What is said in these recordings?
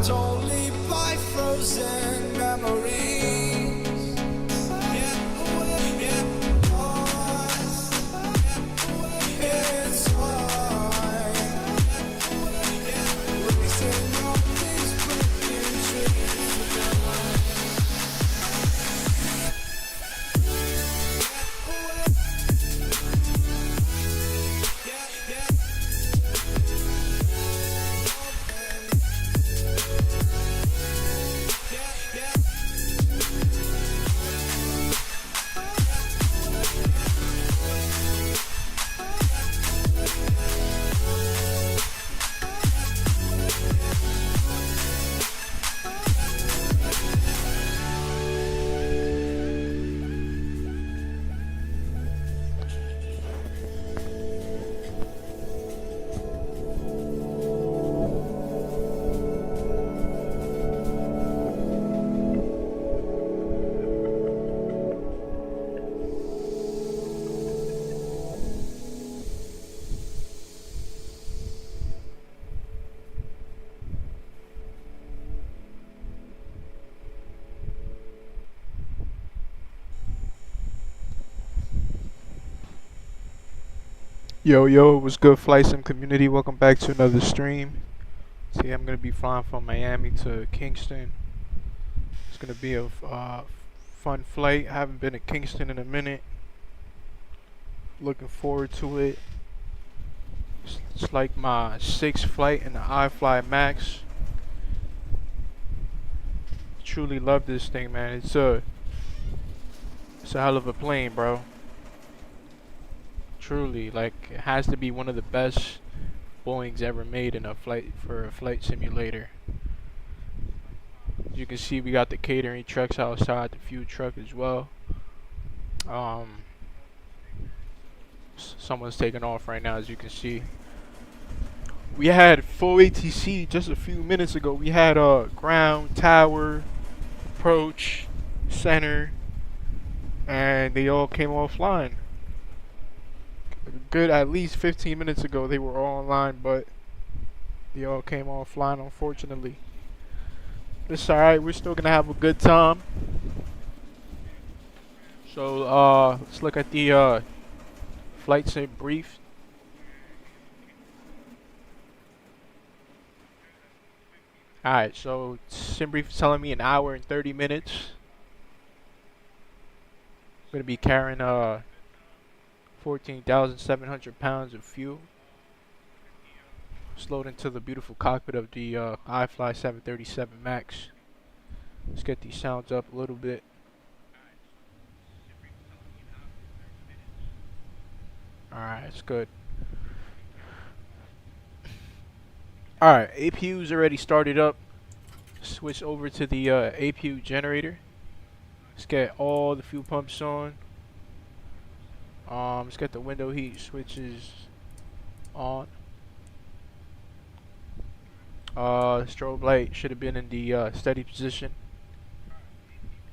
judged only by frozen memories. It's time. Racing on these broken Yo, what's good, Flight Sim community? Welcome back to another stream. Today I'm gonna be flying from Miami to Kingston. It's gonna be a fun flight. I haven't been to Kingston in a minute. Looking forward to it. It's like my 6th flight in the IFLY Max. Truly love this thing, man. It's a hell of a plane, bro. Truly, like, it has to be one of the best Boeings ever made in a flight simulator. As you can see, we got the catering trucks outside, the fuel truck as well. Someone's taking off right now, as you can see. We had full ATC just a few minutes ago. We had ground, tower, approach, center, and they all came offline. Good, at least 15 minutes ago they were all online, but they all came offline, unfortunately. It's alright, we're still gonna have a good time. So let's look at the flight sim brief. Alright, so sim brief is telling me an hour and 30 minutes. I'm gonna be carrying 14,700 pounds of fuel. Just load into the beautiful cockpit of the IFLY 737 Max. Let's get these sounds up a little bit. Alright, it's good. Alright, APU's already started up. Switch over to the APU generator. Let's get all the fuel pumps on. Let's get the window heat switches on. Strobe light should have been in the steady position.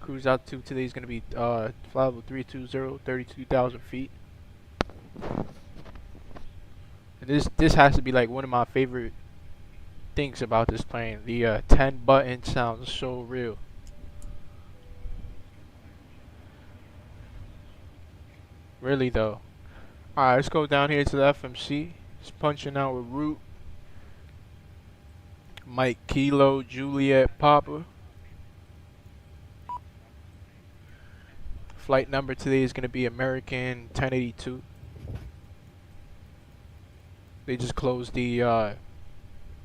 Cruise altitude today is going to be flight level 320, 32,000 feet. And this has to be like one of my favorite things about this plane. The 10 button sounds so real. Really though. Alright, let's go down here to the FMC. Just punching out a route. Mike Kilo Juliet Papa. Flight number today is going to be American 1082. They just closed the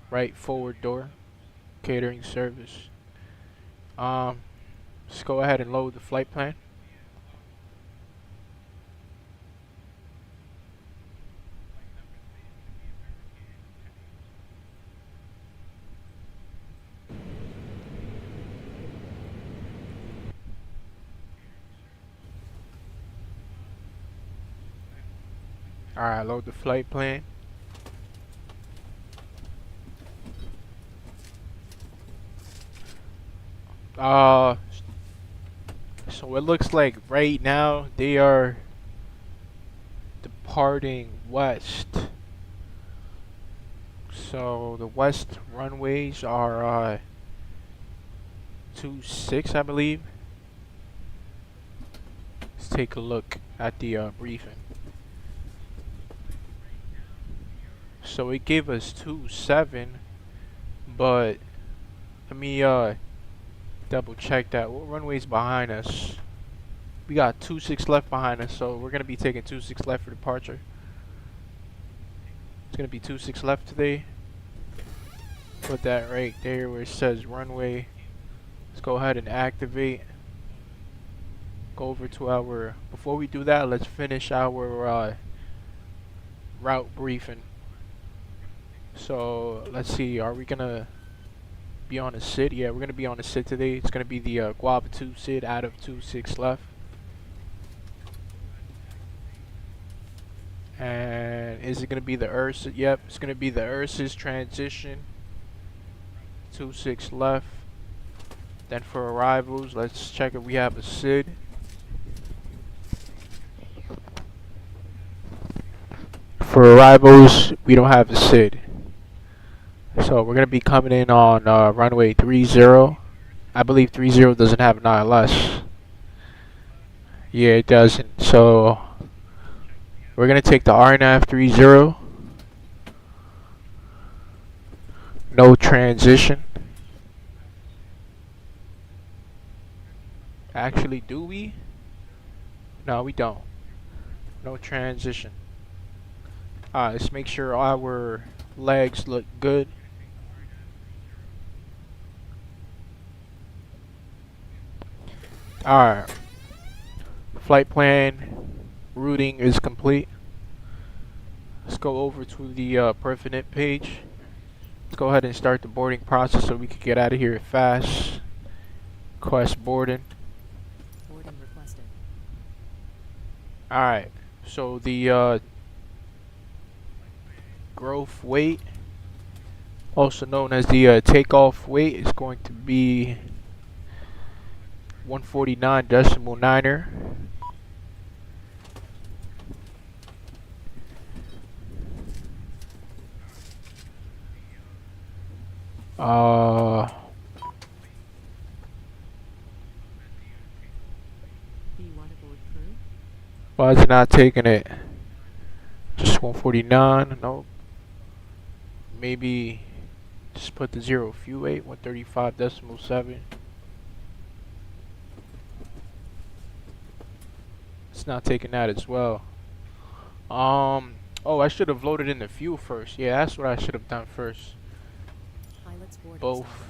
right forward door. Catering service. Let's go ahead and load the flight plan. Alright, load the flight plan. So it looks like right now they are departing west. So the west runways are 26, I believe. Let's take a look at the briefing. So it gave us 27, but let me double check that. What runway's behind us? We got 26 left behind us, so we're gonna be taking 26 left for departure. It's gonna be 26 left today. Put that right there where it says runway. Let's go ahead and activate. Go over to our. Before we do that, let's finish our route briefing. So let's see. Are we gonna be on a SID? Yeah, we're gonna be on a SID today. It's gonna be the Guava 2 SID out of 26 left. And is it gonna be the URSA? Yep, it's gonna be the URSA's transition. 26 left. Then for arrivals, let's check if we have a SID. For arrivals, we don't have a SID. So we're gonna be coming in on runway 30. I believe 30 doesn't have an ILS. Yeah, it doesn't. So we're gonna take the RNAV 30. No transition. Actually, do we? No, we don't. No transition. Alright, let's make sure our legs look good. Alright. Flight plan routing is complete. Let's go over to the pertinent page. Let's go ahead and start the boarding process so we can get out of here fast. Request boarding. Boarding requested. Alright, so the growth weight, also known as the takeoff weight, is going to be 149.9er. Do you want to board crew? Why is it not taking it? Just 149? No. Maybe just put the 0 fuel weight, 135.7. It's not taking that as well. Oh, I should have loaded in the fuel first. Yeah, that's what I should have done first. Pilots boarding Both. started.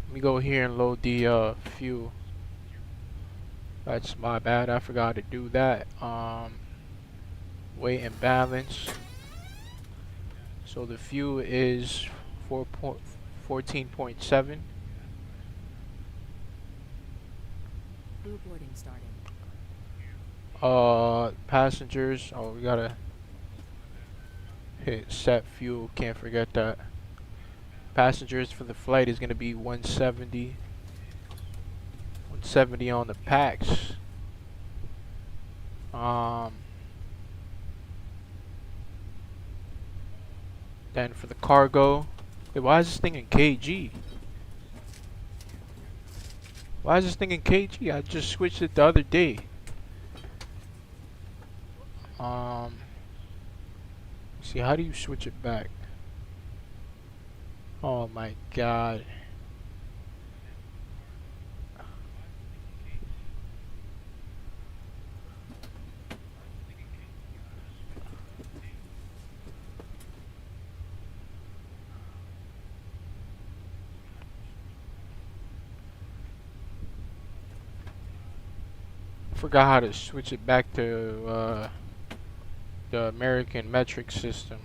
Let me go here and load the fuel. That's my bad. I forgot to do that. Weight and balance. So the fuel is 14.7. Crew boarding starting. Passengers. Oh, we gotta hit set fuel. Can't forget that. Passengers for the flight is gonna be 170. 170 on the packs. Then for the cargo. Wait, why is this thing in kg? Why is this thing in kg? I just switched it the other day. See, how do you switch it back? Oh my god. Forgot how to switch it back to the American metric system.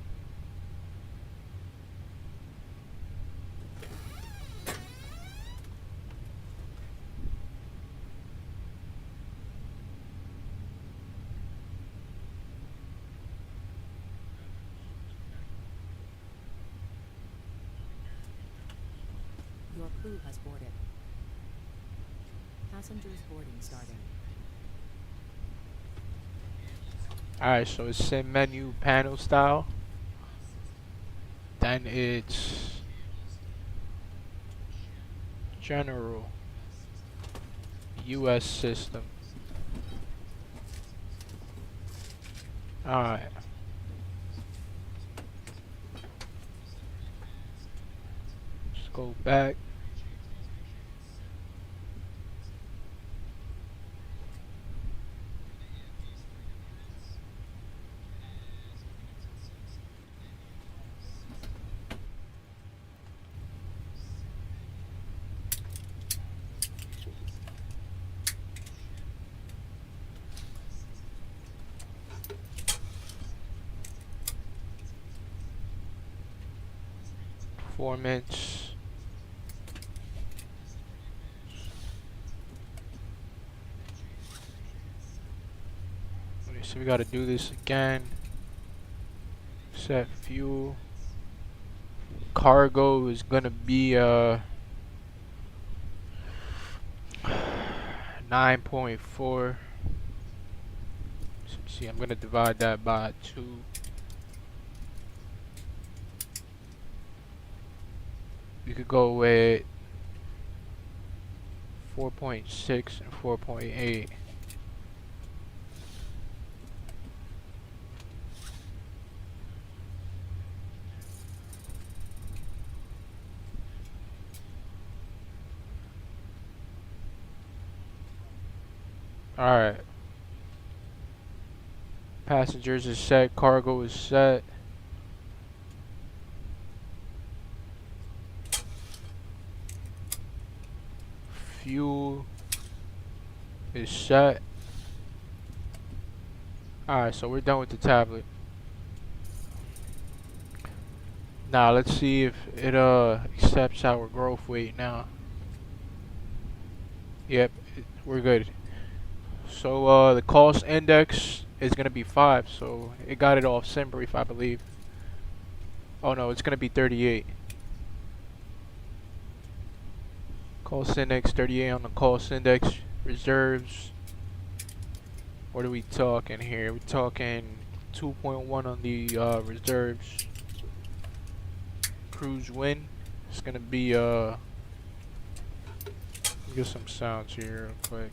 Your crew has boarded. Passengers boarding starting. Alright, so it's send menu panel style. Then it's general. US system. Alright. Let's go back. Performance. Okay, so we gotta do this again. Set fuel. Cargo is gonna be 9.4. So, see, I'm gonna divide that by 2. We could go with 4.6 and 4.8. Alright. Passengers is set, cargo is set. Fuel is set. Alright, so we're done with the tablet. Now let's see if it accepts our growth weight now. Yep, we're good. So the cost index is gonna be 5, so it got it off SimBrief, I believe. Oh no, it's gonna be 38. Cost index 38 on the cost index. Reserves. What are we talking here? We're talking 2.1 on the reserves. Cruise wind. It's gonna be get some sounds here real quick.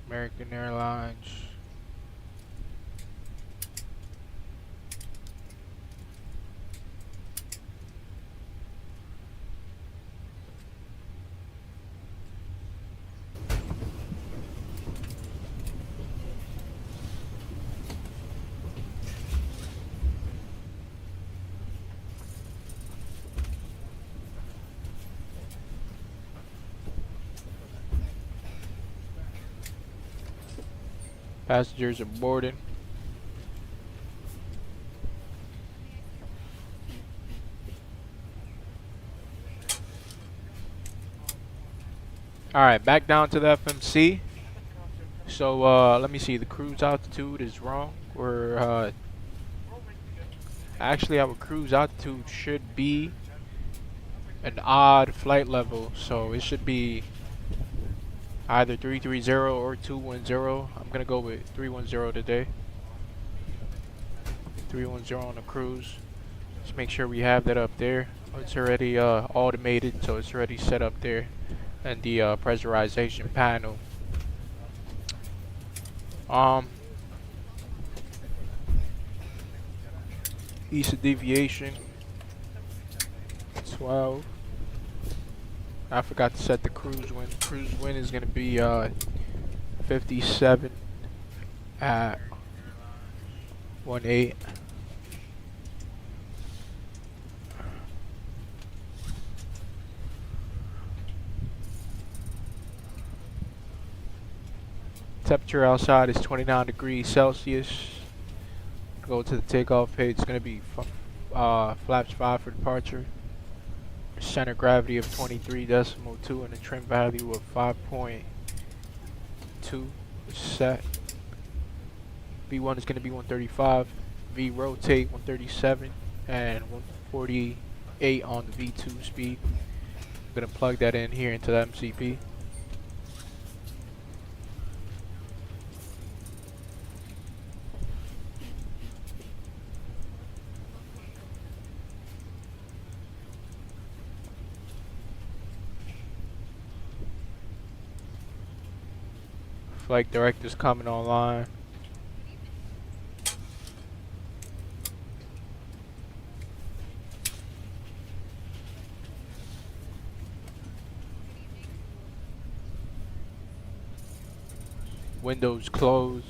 American Airlines. Passengers are boarding. Alright, back down to the FMC. So let me see, the cruise altitude is wrong. We're actually our cruise altitude should be an odd flight level, so it should be either 330 or 210. I'm gonna go with 310 today. 310 on the cruise. Just make sure we have that up there. It's already automated, so it's already set up there. And the pressurization panel. East of deviation 12. I forgot to set the cruise wind. Cruise wind is gonna be 57 at 18. Temperature outside is 29 degrees Celsius. Go to the takeoff page. It's gonna be flaps 5 for departure. Center gravity of 23.2 and a trim value of 5.2 is set. B1 is going to be 135. V rotate 137 and 148 on the V2 speed. I'm gonna plug that in here into the MCP. Flight director's coming online. Windows closed.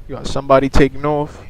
You got somebody taking off.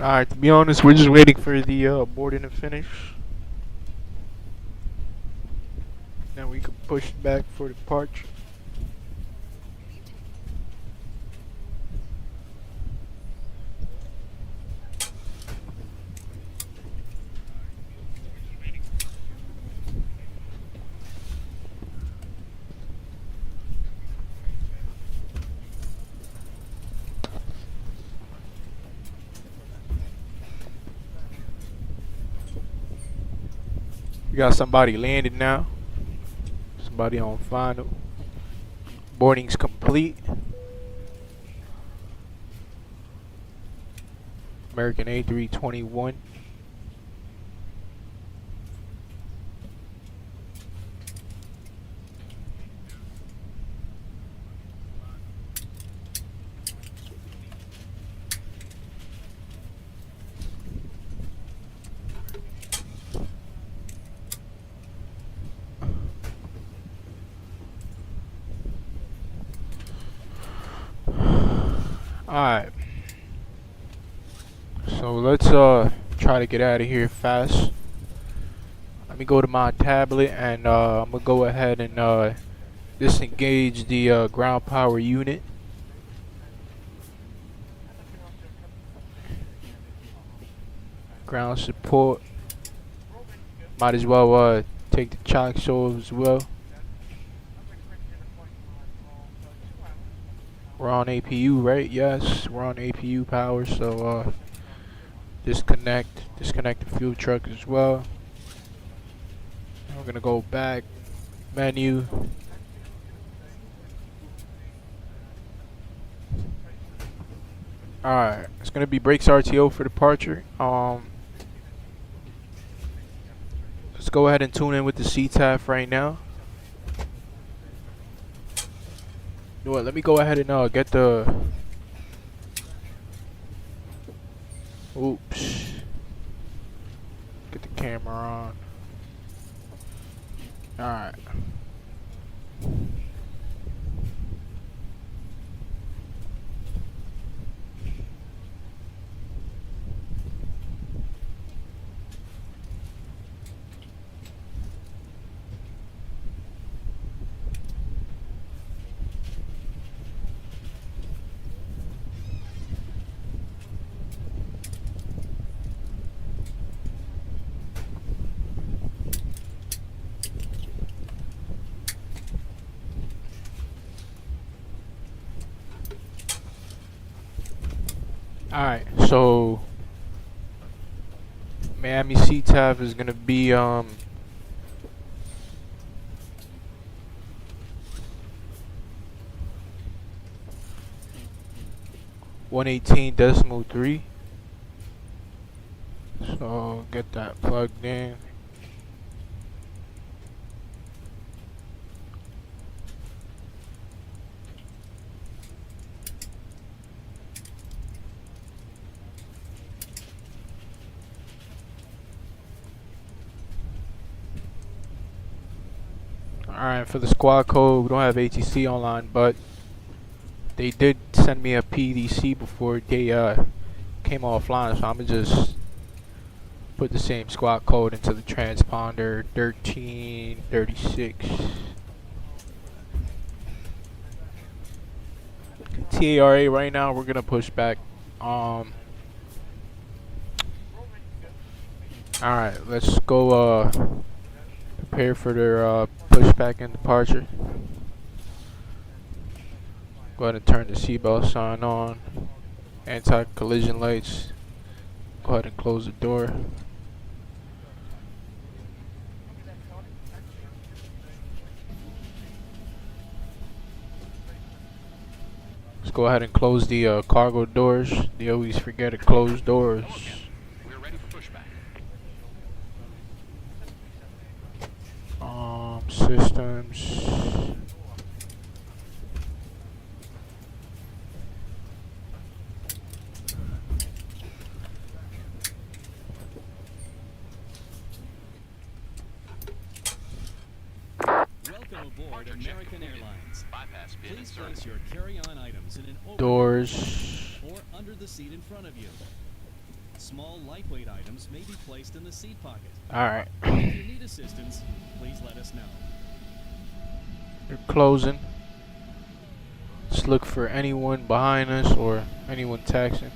Alright, to be honest, we're just waiting for the boarding to finish. Then we can push back for departure. We got somebody landed now. Somebody on final. Boarding's complete. American A321. Alright. So let's try to get out of here fast. Let me go to my tablet and I'm gonna go ahead and disengage the ground power unit. Ground support. Might as well take the chocks off as well. We're on APU, right? Yes, we're on APU power, so disconnect the fuel truck as well. We're gonna go back, menu. Alright, it's gonna be brakes RTO for departure. Let's go ahead and tune in with the CTAF right now. You know what, let me go ahead and get the... Oops. Get the camera on. Alright. Alright, so Miami C-Tab is gonna be 118.3. So get that plugged in. Alright, for the squad code, we don't have ATC online, but they did send me a PDC before they came offline, so I'm gonna just put the same squad code into the transponder 1336. TARA right now, we're gonna push back. Alright, let's go prepare for their pushback and departure. Go ahead and turn the seatbelt sign on. Anti-collision lights. Go ahead and close the door. Let's go ahead and close the cargo doors. They always forget to close doors. We're ready for pushback. Systems. Welcome aboard American Airlines. Bypass bin Please inserted. place your carry-on items in an overhead Doors. bin or under the seat in front of you. Small, lightweight items may be placed in the seat pocket. Alright. If you need assistance, please let us know. They're closing. Let's look for anyone behind us or anyone taxiing.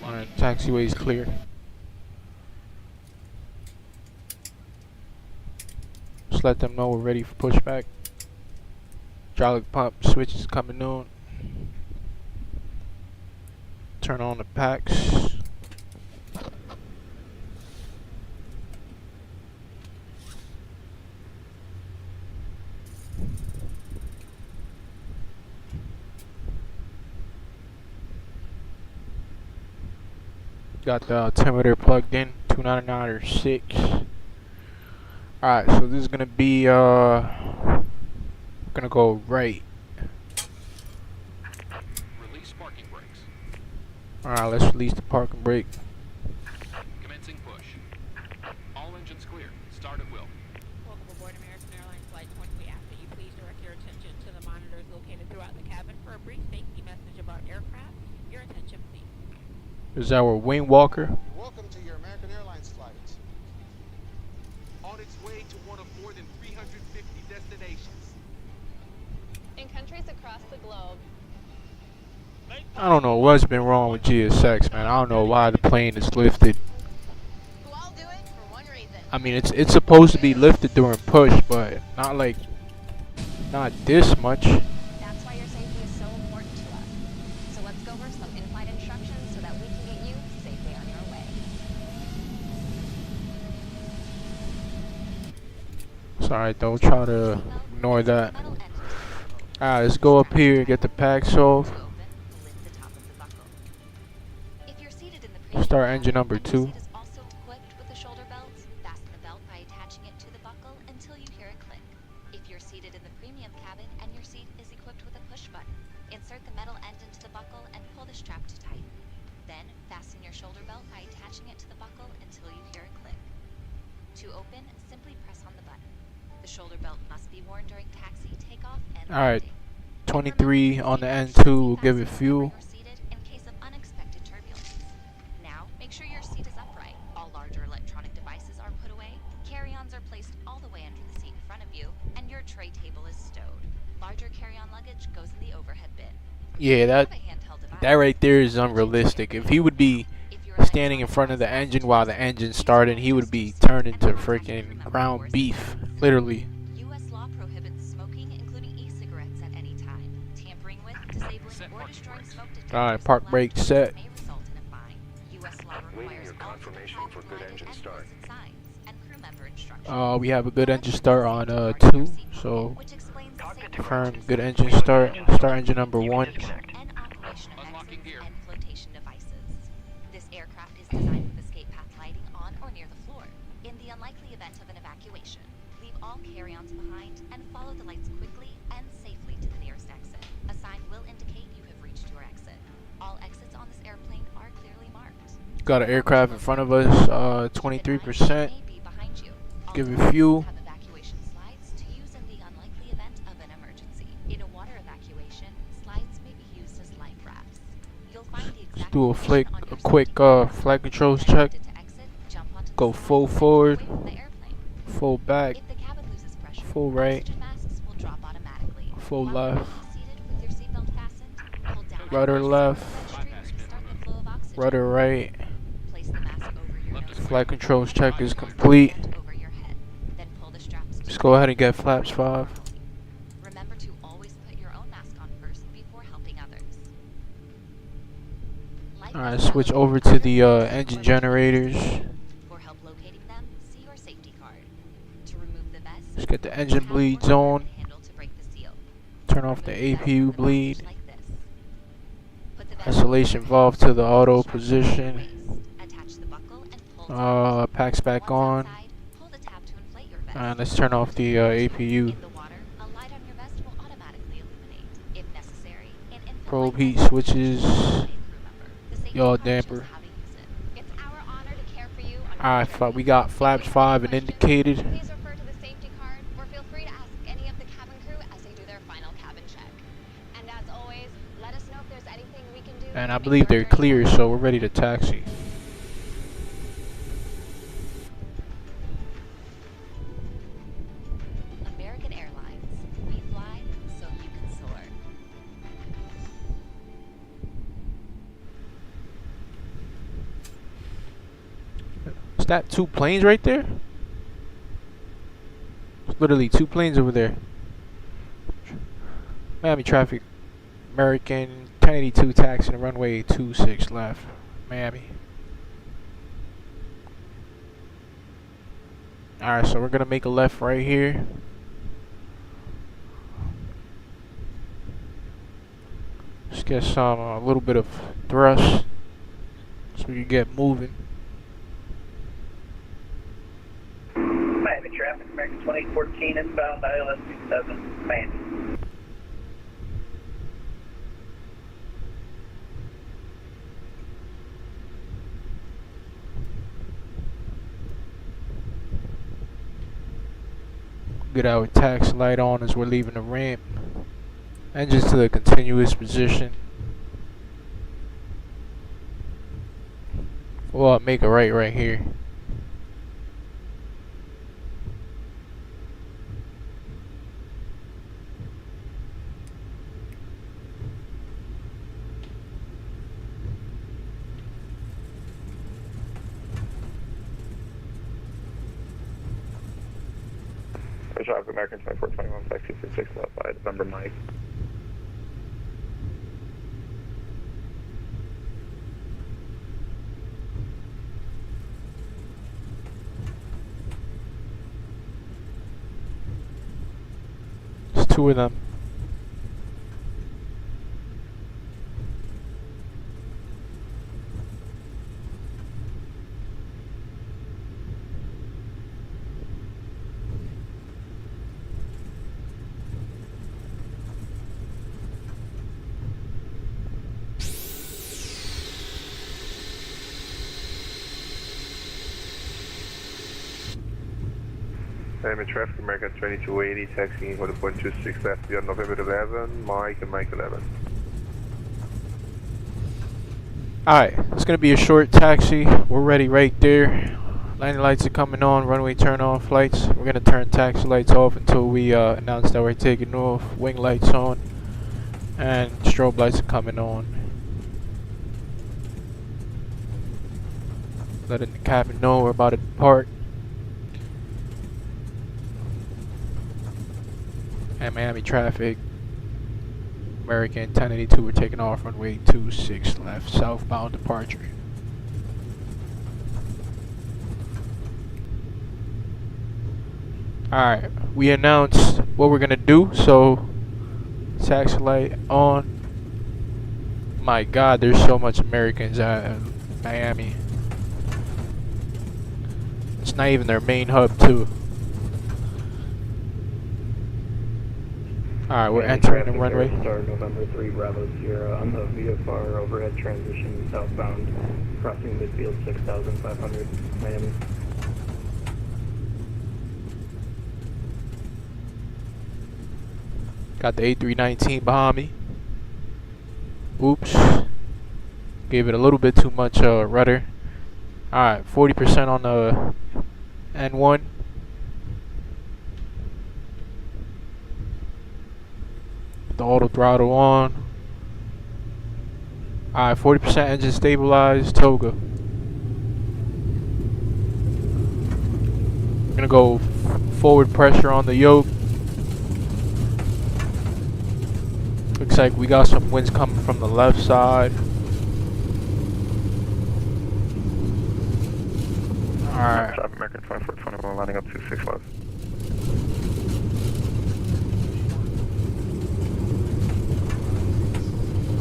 Alright, taxiway's clear. Just let them know we're ready for pushback. Hydraulic pump switch is coming on. Turn on the packs. Got the altimeter plugged in, 299 or 6. Alright, so this is gonna be gonna go right. Release parking brakes. Alright, let's release the parking brake. Commencing push. All engines clear. Start at will. Welcome aboard American Airlines Flight 20. We ask that you please direct your attention to the monitors located throughout the cabin for a brief safety message about aircraft. Your attention, please. This is our wing walker. Welcome to your American Airlines flight. On its way to one of more than 350 destinations. In countries across the globe. I don't know what's been wrong with GSX, man. I don't know why the plane is lifted. Who all do it for one reason. I mean, it's supposed to be lifted during push, but not this much. That's why your safety is so important to us. So let's go over some in-flight instructions so that we can get you safely on your way. Sorry, don't try to ignore that. Metal ends. Alright, let's go up here and get the packs off. To open, lift the top of the buckle. If you're seated in the premium Start cabin engine number and 2. your seat is also equipped with a shoulder belt, fasten the belt by attaching it to the buckle until you hear a click. If you're seated in the premium cabin and your seat is equipped with a push button, insert the metal end into the buckle and pull the strap to tighten. Then fasten your shoulder belt by attaching it to the buckle until you hear a click. To open, simply press on the button. The shoulder belt must be worn during taxi, takeoff, and Alright, landing. 23 on the N2 will give it fuel. In case of unexpected turbulence. Now, make sure your seat is upright. All larger electronic devices are put away. Carry-ons are placed all the way under the seat in front of you, and your tray table is stowed. Larger carry-on luggage goes in the overhead bin. Yeah, that Have a handheld device. that right there is unrealistic. If he would be If your standing in front of the engine while the engine's starting, he would be turned into freaking ground beef, literally. U.S. law prohibits smoking, including e-cigarettes, at any time. Tampering with, disabling, Set or parking destroying smoke detectors Alright, park allowed brake to use set. may result in a fine. U.S. law Waiting requires your all confirmation traffic for good lighted engine and start. posted signs and crew member instructions. We have a good engine Look for the start on safety card in your 2, seat pocket, so which explains the Cockpit safety to confirm features good of engine the start. vehicle. Start engine number You can 1. disconnect. And operation of Unlocking exits gear. and flotation devices. This aircraft is designed with escape path lighting on or near the floor. In the unlikely event of an evacuation, leave all carry-ons behind and follow the lights quickly and safely to the nearest exit. A sign will indicate you have reached your exit. All exits on this airplane are clearly marked. Got an aircraft in front of us, 23%. May be behind you. Give it All fuel. have evacuation slides to use in the unlikely event of an emergency. In a water evacuation, slides may be used as life rafts. You'll find the exact Do a location on your quick safety card. flight controls When check. exit to exit, jump onto the Go slides full and pull forward, away from the airplane. full back, If the cabin loses pressure, full right, oxygen masks will drop automatically. full While left, remaining seated with your seatbelt fastened, hold down on rudder the left, registry to start the flow of oxygen. rudder right. Place the mask over your Left nose. is Flight controls and check hold is the mask complete. bent over your head. Then pull the straps to Let's the go ahead and back. get flaps 5. Remember to always put your own mask on first before helping others. Life Alright, vests switch allocate over to the other engine or generators. For help locating them, see your safety card. To remove the vest, Let's get the engine tap or bleeds grab on. the handle to break the seal. Turn off the Remove vest APU from the bleed. package like this. Put the vest Isolation over your valve head, to the auto strap around your position. waist. Attach the buckle and pull tight. Packs back Once on. outside, pull the tab to inflate your vest. And let's turn off the APU. In the water, a light on your vest will automatically illuminate. If necessary, an infant Probe light heat vest will switches. illuminate a crew member. The safety Yaw card shows damper. how to use it. It's our honor to care for you on Alright, your journey. we got If you flaps have 5 any and questions, indicated. Please refer to the safety card or feel free to ask any of the cabin crew as they do their final cabin check. And as always, let us know if there's anything we can do. And to I make believe your they're journey clear, more so we're ready to taxi. American Airlines. We fly so you can soar. Is that 2 planes right there? It's literally 2 planes over there. Miami traffic. American 1082 taxi and runway 26 left. Miami. Alright, so we're gonna make a left right here. Let's get some a little bit of thrust so we can get moving. Miami traffic, American 2014 inbound ILS 27, Miami. Get our taxi light on as we're leaving the ramp. Engines to the continuous position. We'll make a right here. Traffic, American 2421, taxi 36 left side, November Mike. There's 2 of them. Miami traffic, American 2280, taxiing for the point 26 left beyond November 11, Mike and Mike 11. Alright, it's gonna be a short taxi. We're ready right there. Landing lights are coming on, runway turn on flights. We're gonna turn taxi lights off until we announce that we're taking off. Wing lights on. And strobe lights are coming on. Letting the cabin know we're about to depart. And Miami traffic. American 1082, we're taking off runway 26 left, southbound departure. Alright, we announced what we're gonna do, so taxi light on. My god, there's so much Americans at Miami. It's not even their main hub too. Alright, we're entering the runway. Star November 3 Bravo Sierra on the VFR overhead transition southbound, crossing midfield 6500, Miami. Got the A319 behind me. Oops. Gave it a little bit too much rudder. Alright, 40% on the N1. The auto throttle on. Alright, 40% engine stabilized, Toga. I'm gonna go forward pressure on the yoke. Looks like we got some winds coming from the left side. Alright. American 2421 landing up to 6 left.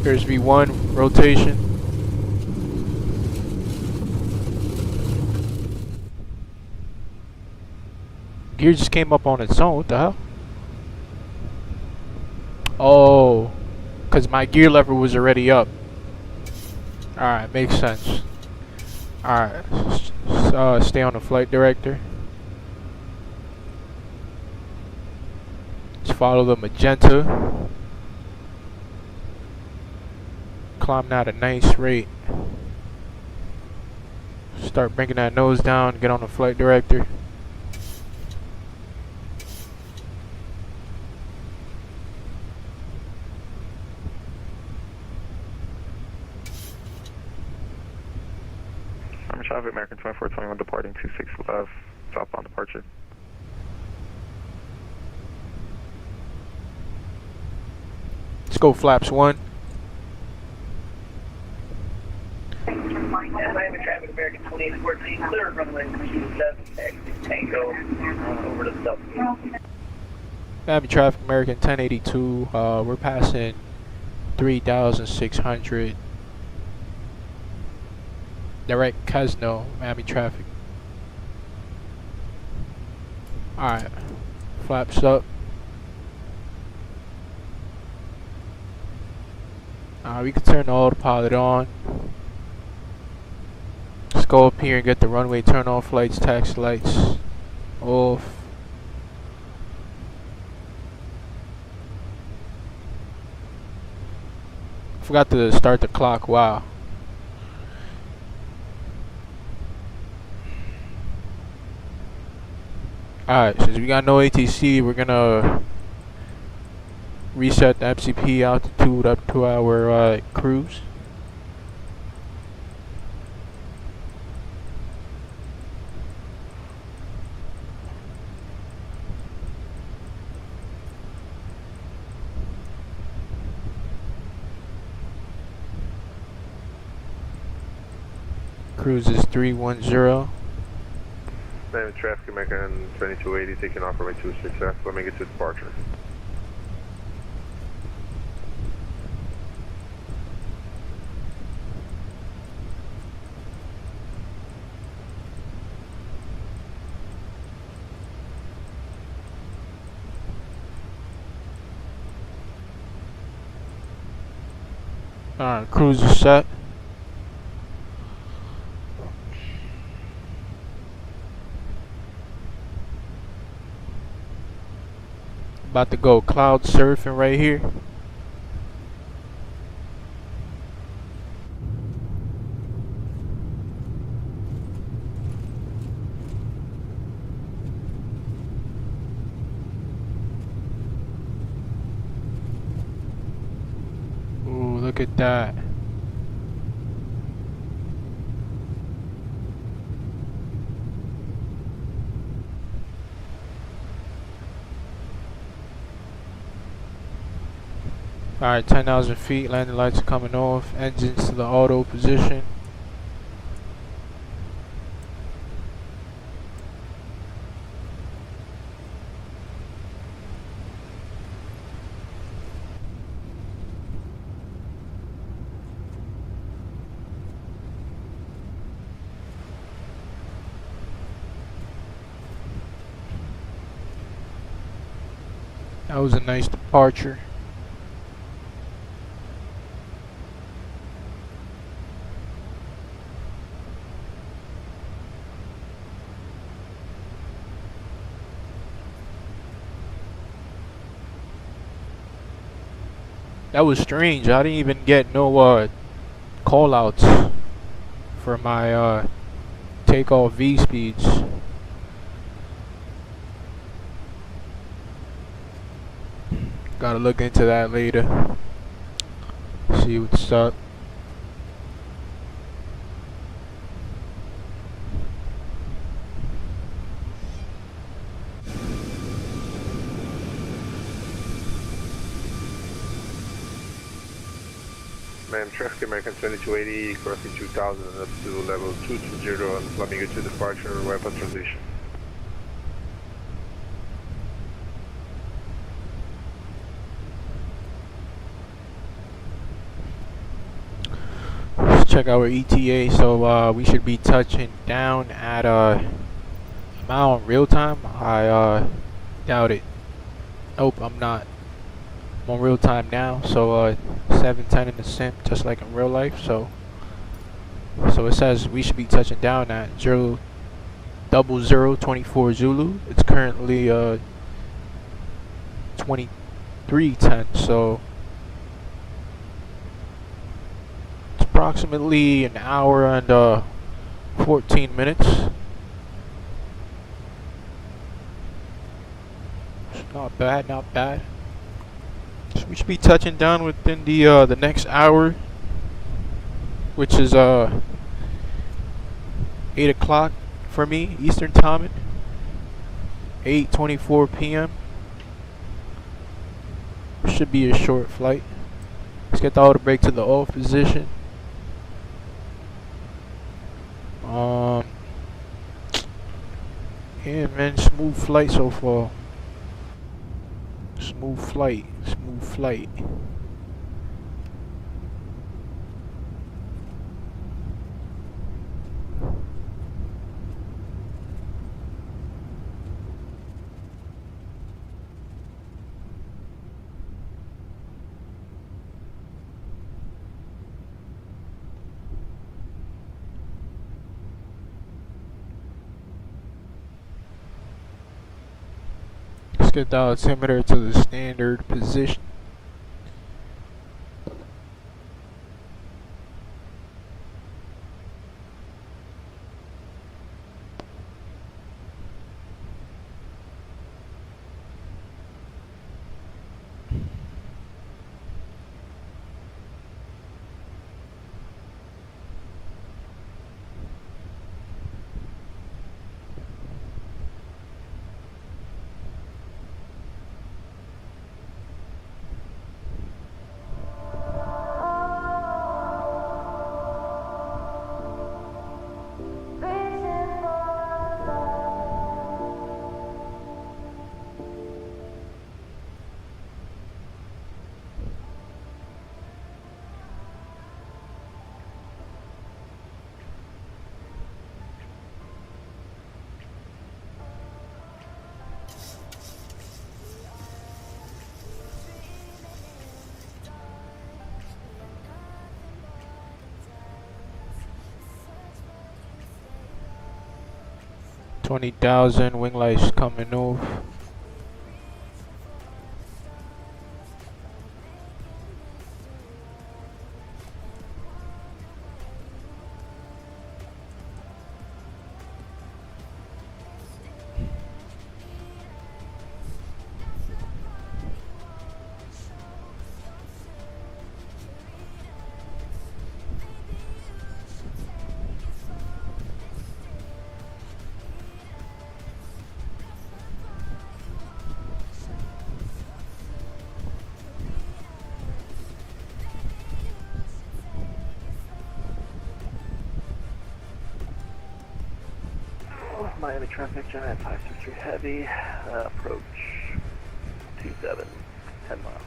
Here's V1 rotation. Gear just came up on its own. What the hell? Oh, because my gear lever was already up. Alright, makes sense. Alright, stay on the flight director. Let's follow the magenta. Climbing at a nice rate. Start bringing that nose down, get on the flight director. Traffic, American 2421 departing 26 left, southbound departure. Let's go flaps 1. Miami traffic, American 2814, clear runway 27, Tango, over to south. Miami traffic, American 1082. We're passing 3,600. Direct Casino, Miami traffic. Alright, flaps up. We can turn the autopilot on. Let's go up here and get the runway turn off lights, taxi lights off. Forgot to start the clock, wow. Alright, since we got no ATC, we're gonna reset the MCP altitude up to our cruise. Cruise is 310. Miami traffic, American 2280, taking off runway 26 left. Let me get to departure. Alright, cruise is set. About to go cloud surfing right here. Ooh, look at that. Alright, 10,000 feet, landing lights are coming off, engines to the auto position. That was a nice departure. That was strange. I didn't even get no call outs for my takeoff V speeds. Gotta look into that later. See what's up. Man, traffic American 2280, crossing 2000 up to level 220 on Flamingo to departure, weapon transition. Let's check our ETA. So we should be touching down at am I on real time? I doubt it. Nope, I'm not. I'm on real time now, so 7:10 in the sim, just like in real life. So it says we should be touching down at 00024 Zulu. It's currently 23:10, so it's approximately an hour and 14 minutes. Not bad, not bad. So we should be touching down within the next hour, which is 8 o'clock for me Eastern time, 8:24 p.m. Should be a short flight. Let's get the auto brake to the off position. Yeah, man, smooth flight so far. Smooth flight, smooth flight. Let's get the altimeter to the standard position. $20,000 wing lights coming off. Miami traffic, Giant 563 Heavy, approach 27, 10 miles.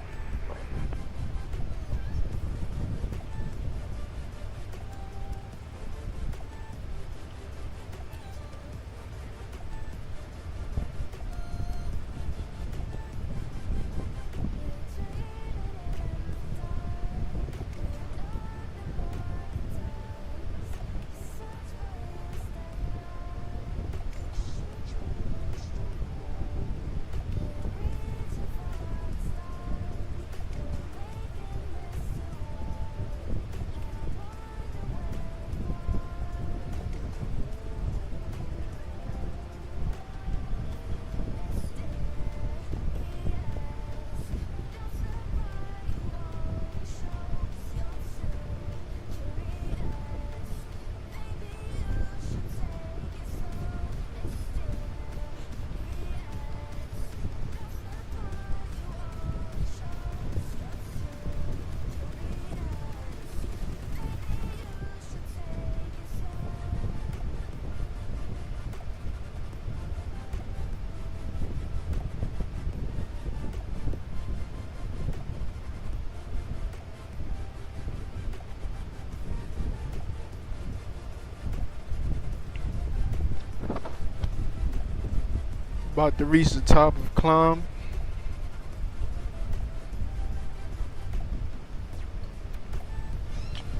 About to reach the top of climb.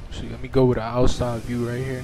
See, let me go with an outside view right here.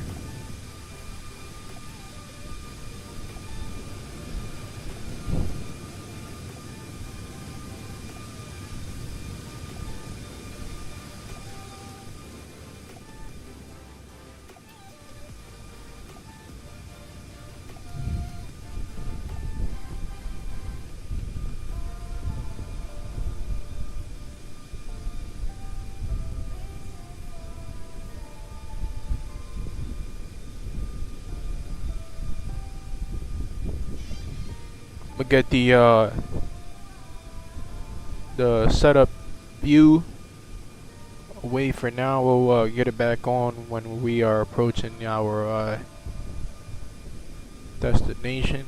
We'll get the setup view away for now. We'll get it back on when we are approaching our destination.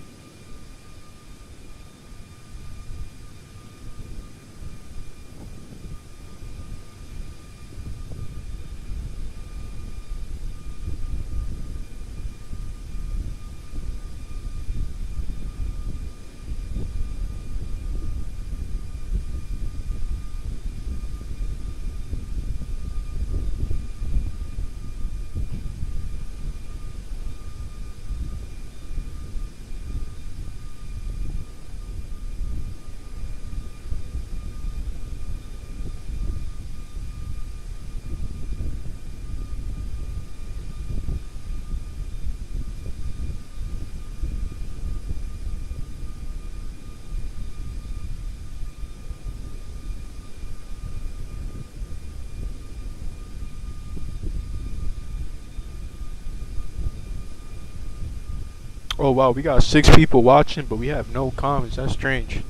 Oh wow, we got 6 people watching, but we have no comments. That's strange.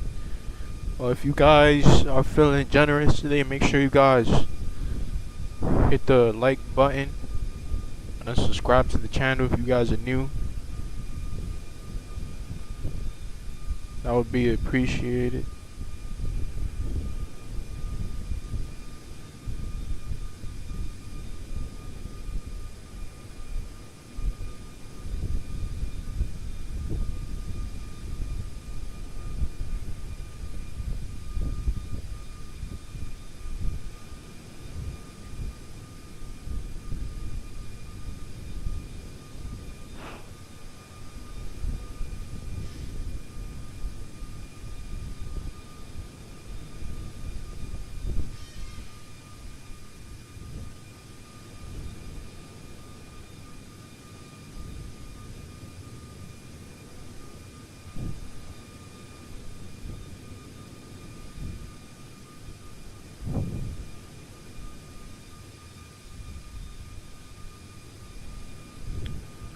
Well, if you guys are feeling generous today, make sure you guys hit the like button and then subscribe to the channel if you guys are new. That would be appreciated.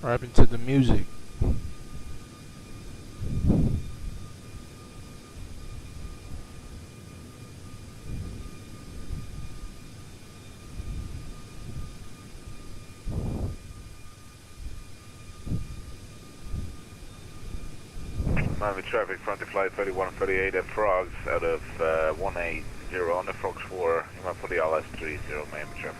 What happened to the music? Miami traffic, front of flight 3138 at Frogs out of 180 on the Frogs 4, you might put the LS 30 Miami traffic.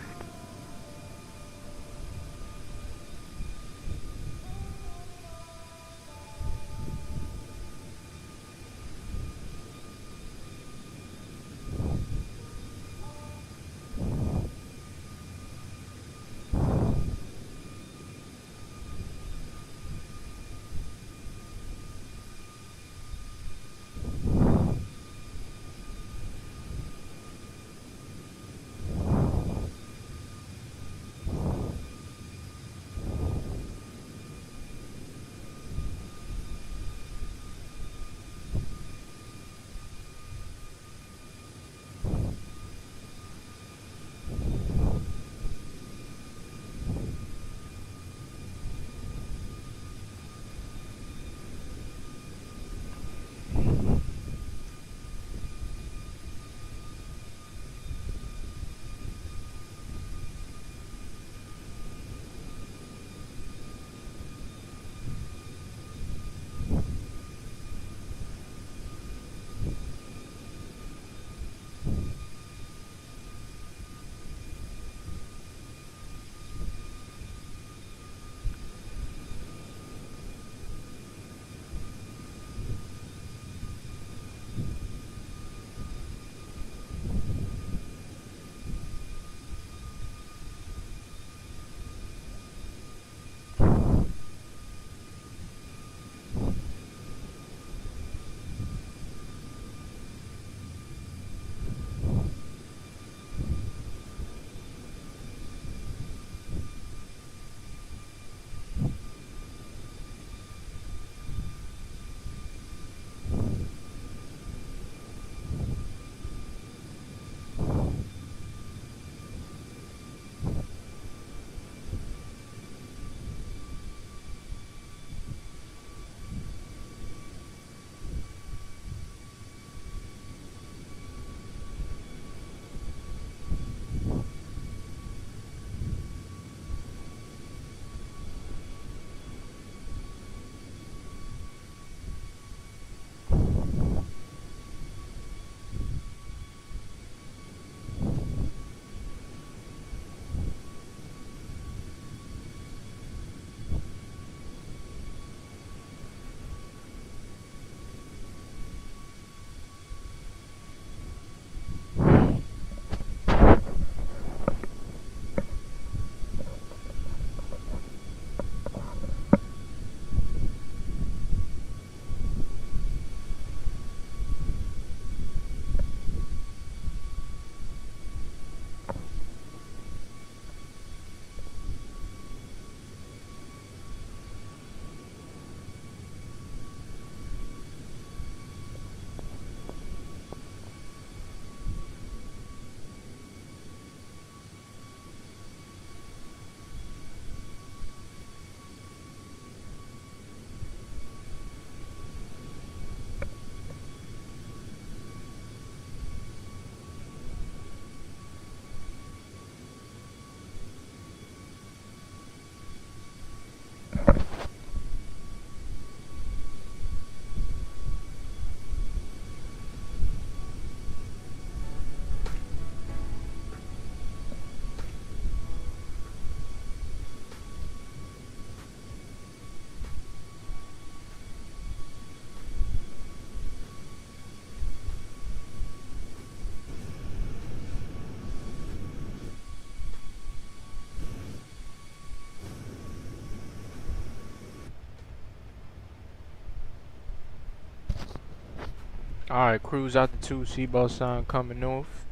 Alright, cruise out the 2, seatbelt sign coming north.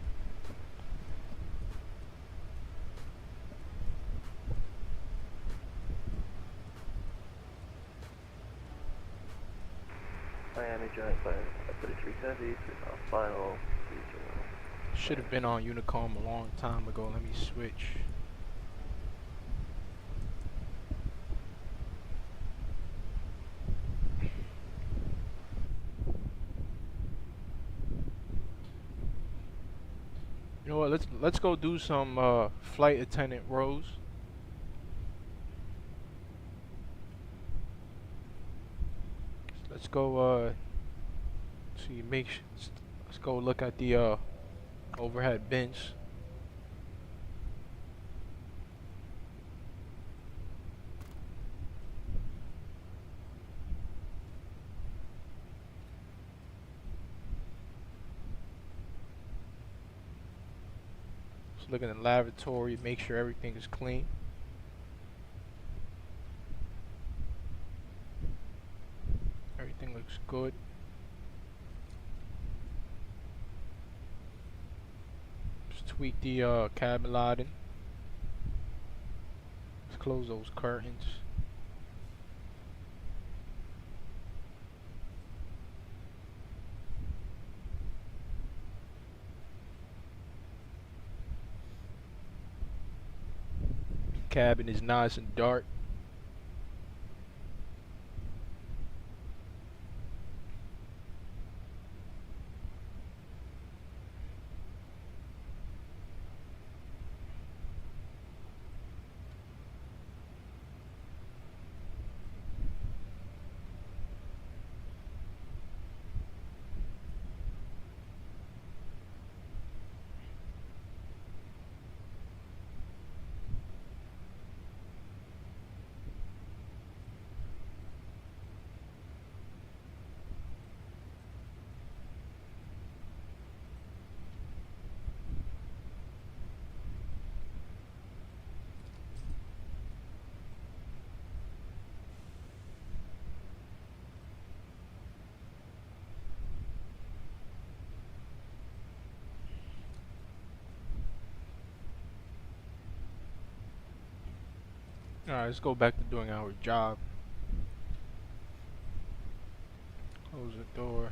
Miami Giant Flight 3370, final. Should have been on Unicom a long time ago. Let me switch. You know what? Let's go do some flight attendant rows. let's go. See, let's go look at the overhead bins. Let's look in the lavatory, make sure everything is clean. Everything looks good. Just tweak the cabin lighting. Let's close those curtains. Cabin is nice and dark. Alright, let's go back to doing our job. Close the door.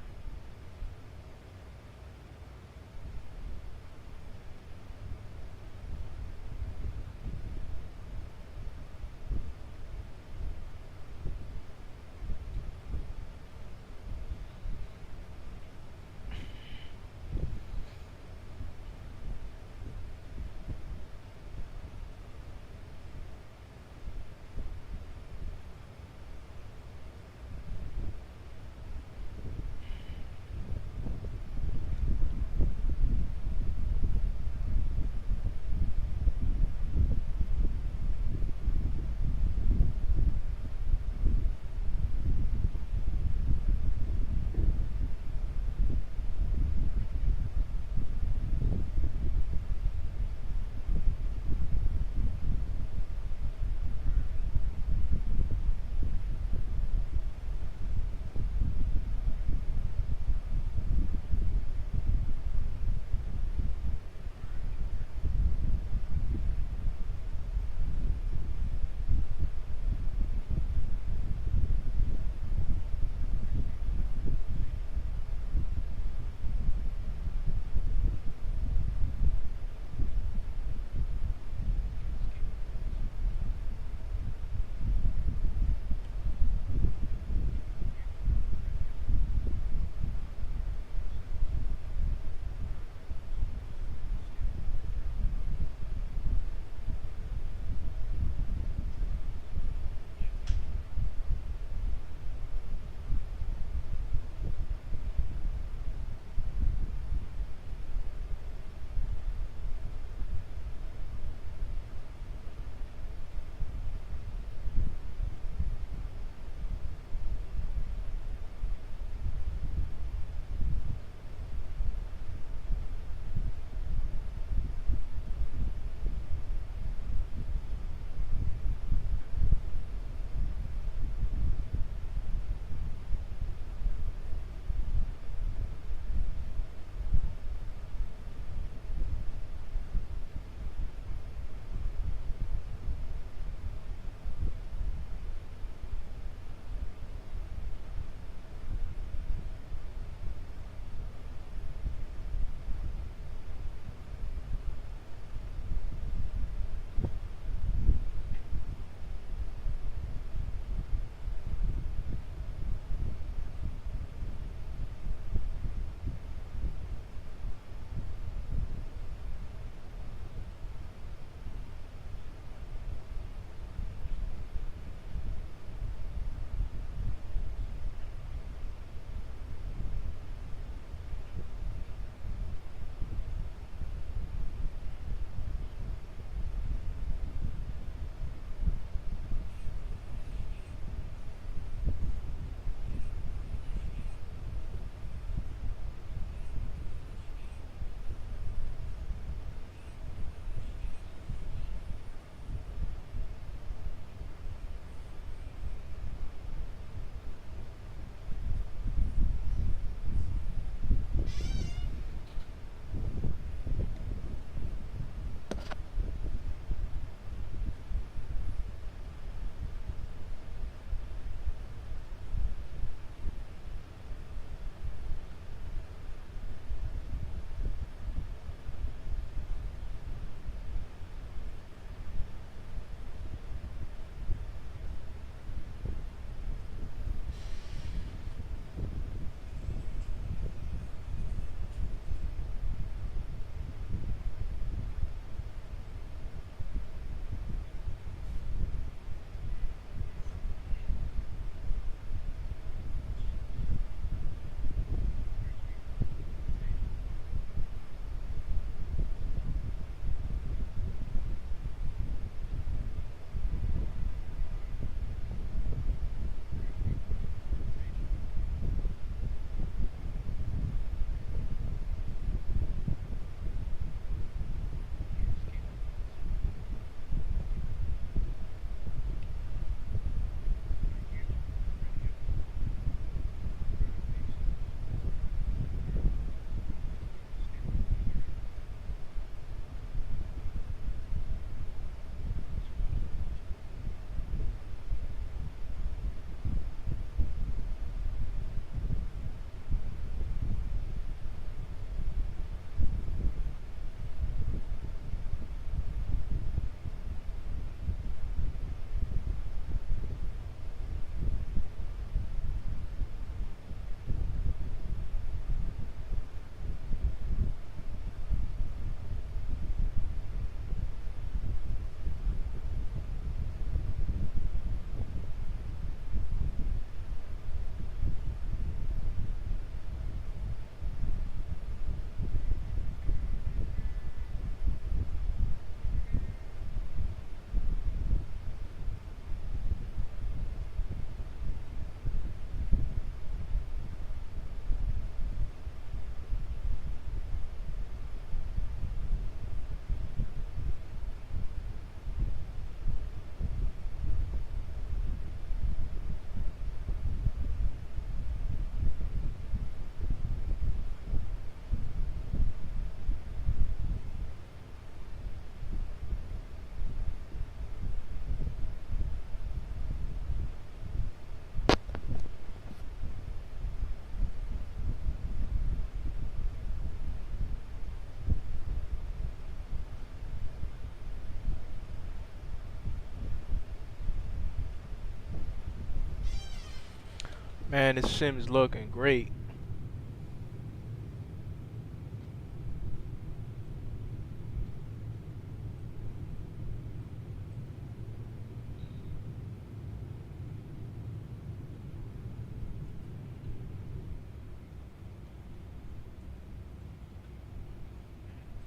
Man, this sim's looking great.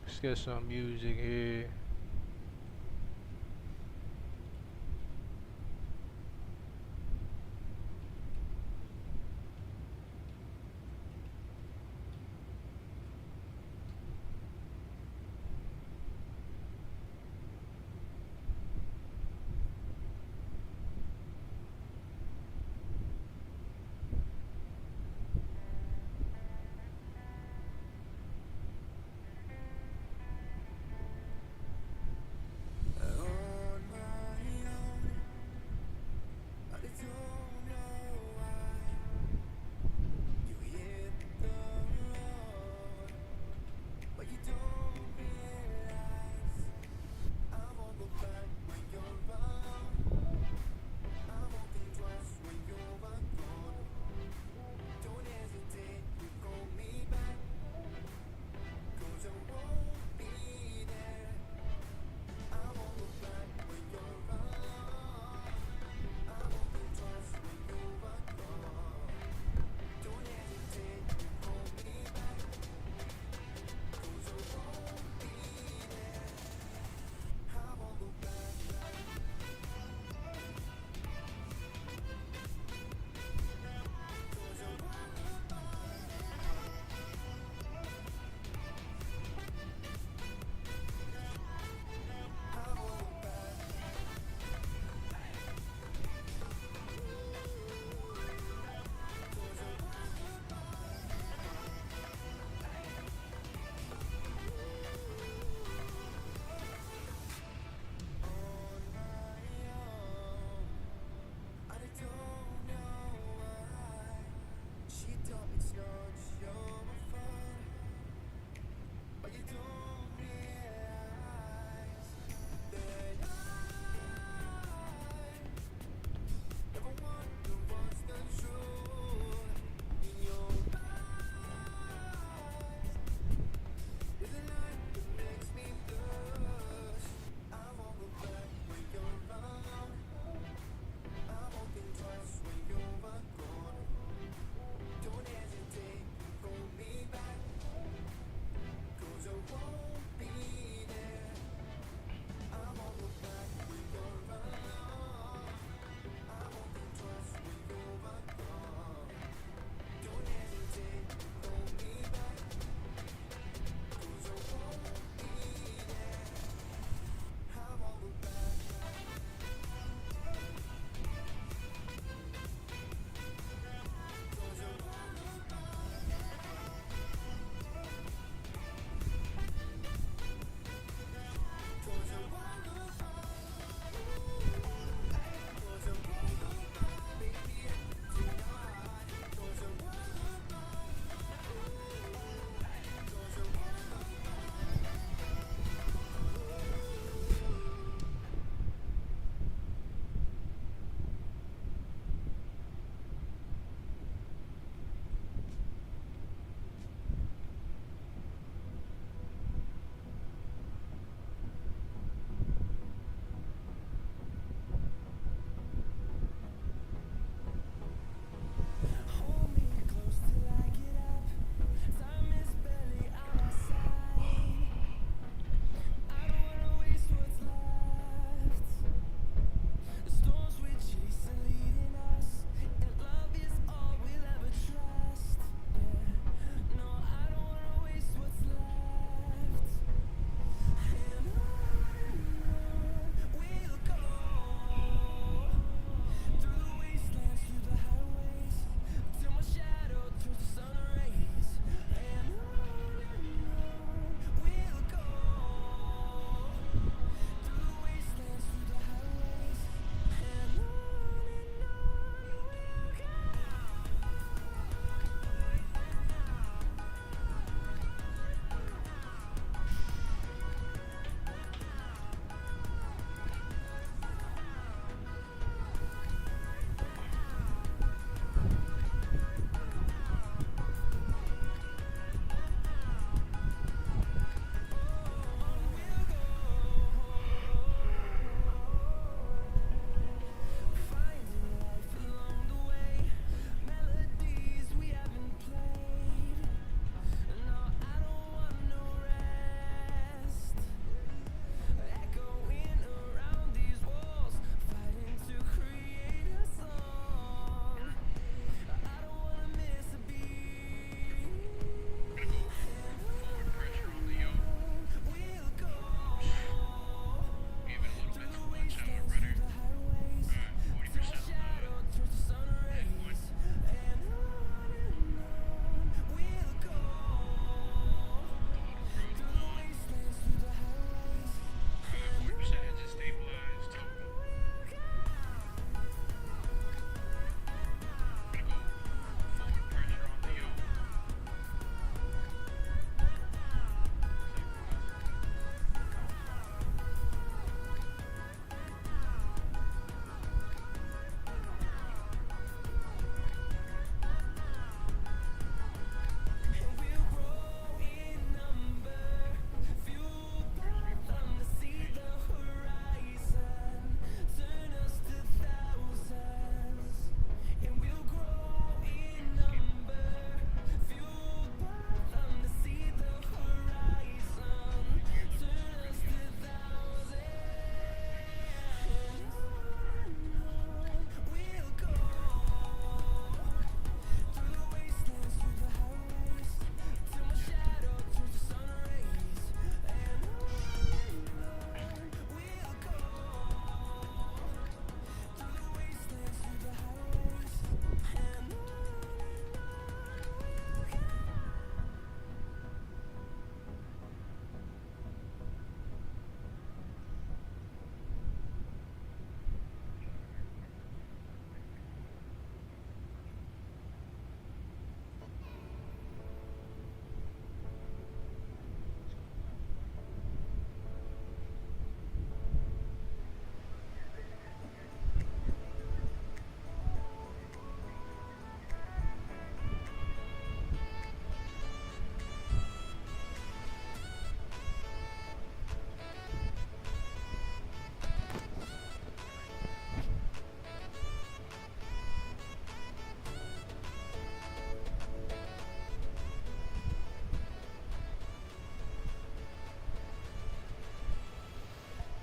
Let's get some music here.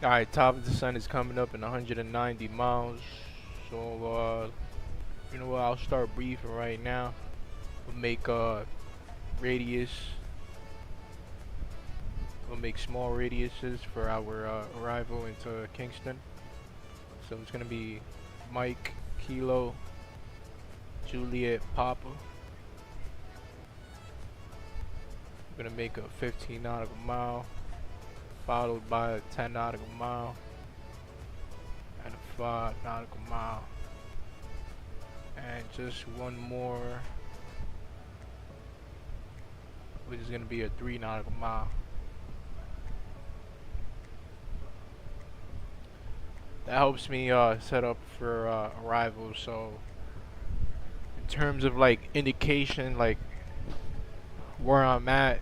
Alright, top of the sun is coming up in 190 miles. So, you know what? I'll start briefing right now. We'll make radius. We'll make small radiuses for our arrival into Kingston. So it's gonna be Mike, Kilo, Juliet, Papa. We're gonna make a 15 nautical mile, followed by a 10 nautical mile, and a 5 nautical mile, and just one more, which is gonna be a 3 nautical mile. That helps me set up for arrival. So in terms of like indication, like where I'm at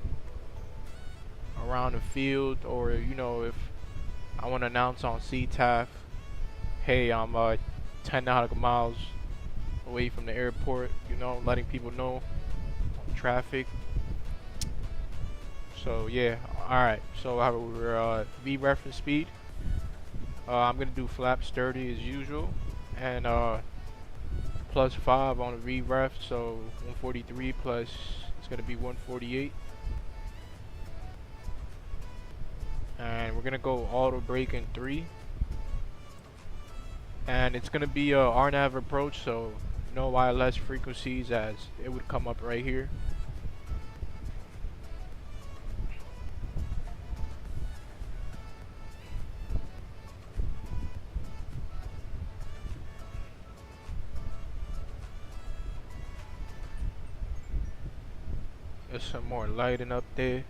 around the field, or you know, if I want to announce on CTAF, hey, I'm 10 nautical miles away from the airport, you know, letting people know traffic. So yeah, alright, so we're V-reference speed. I'm gonna do flaps 30 as usual, and plus 5 on the V-ref, so 143 plus, it's gonna be 148. And we're gonna go auto brake in 3, and it's gonna be a RNAV approach, so no ILS frequencies, as it would come up right here. There's some more lighting up there.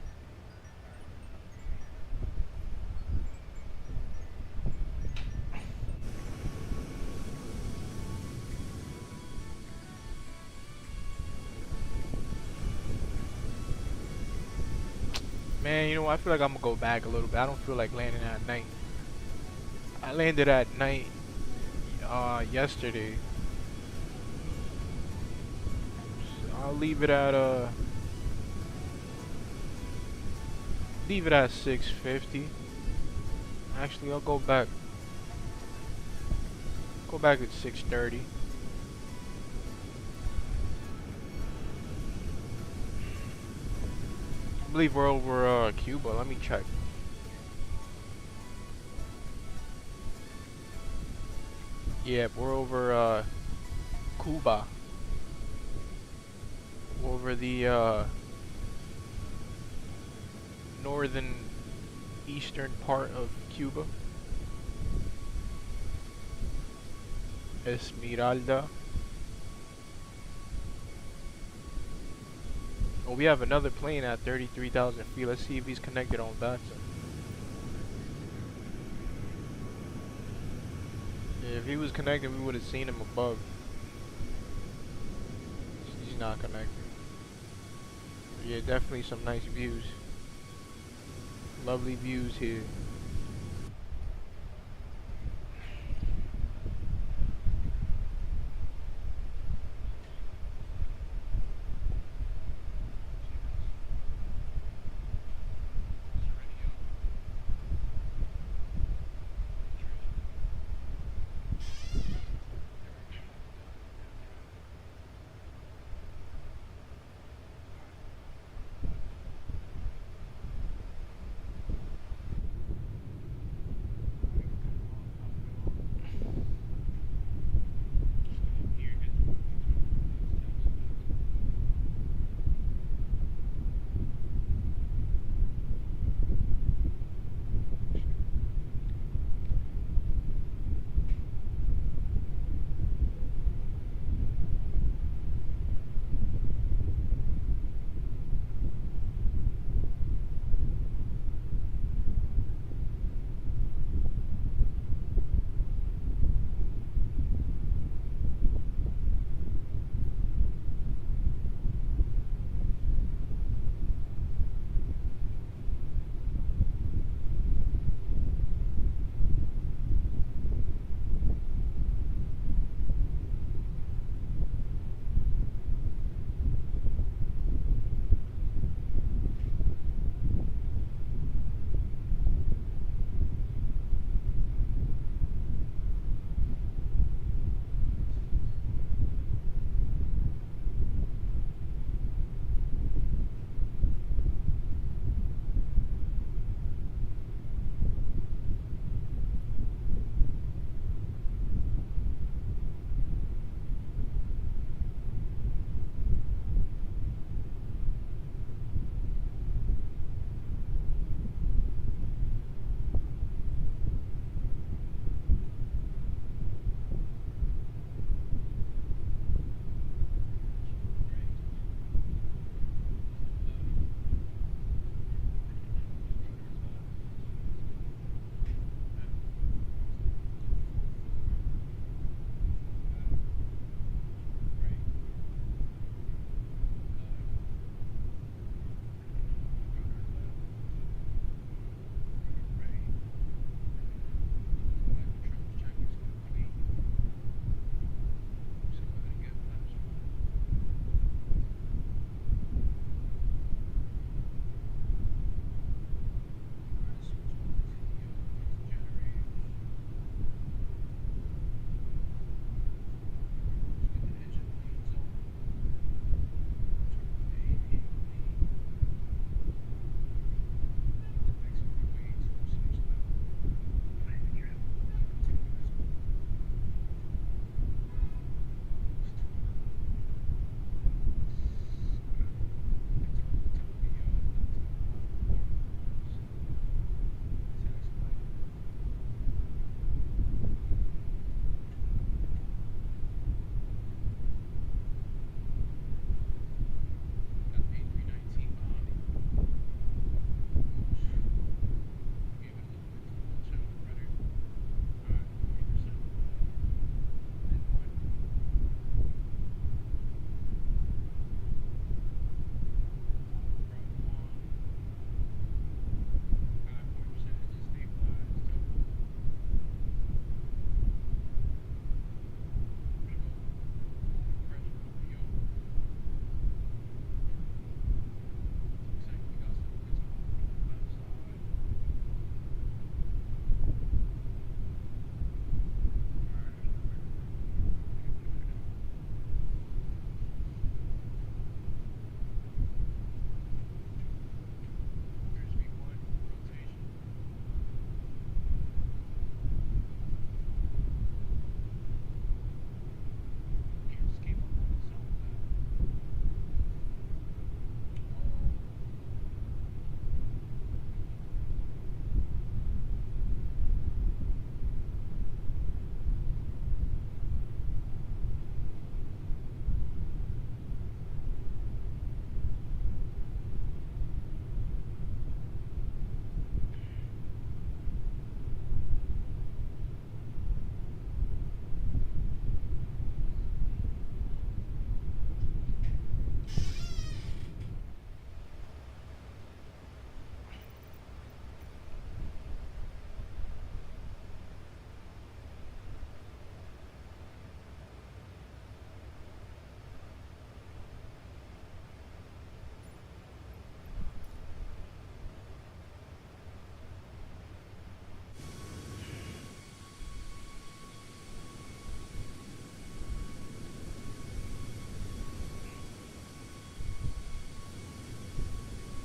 Man, you know, I feel like I'm gonna go back a little bit. I don't feel like landing at night. I landed at night yesterday. So I'll leave it at 6:50. Actually, I'll go back. Go back at 6:30. I believe we're over Cuba. Let me check. Yeah, we're over Cuba. Over the northern eastern part of Cuba. Esmeralda. Oh, we have another plane at 33,000 feet. Let's see if he's connected on Vatsim. Yeah, if he was connected, we would have seen him above. He's not connected. Yeah, definitely some nice views. Lovely views here.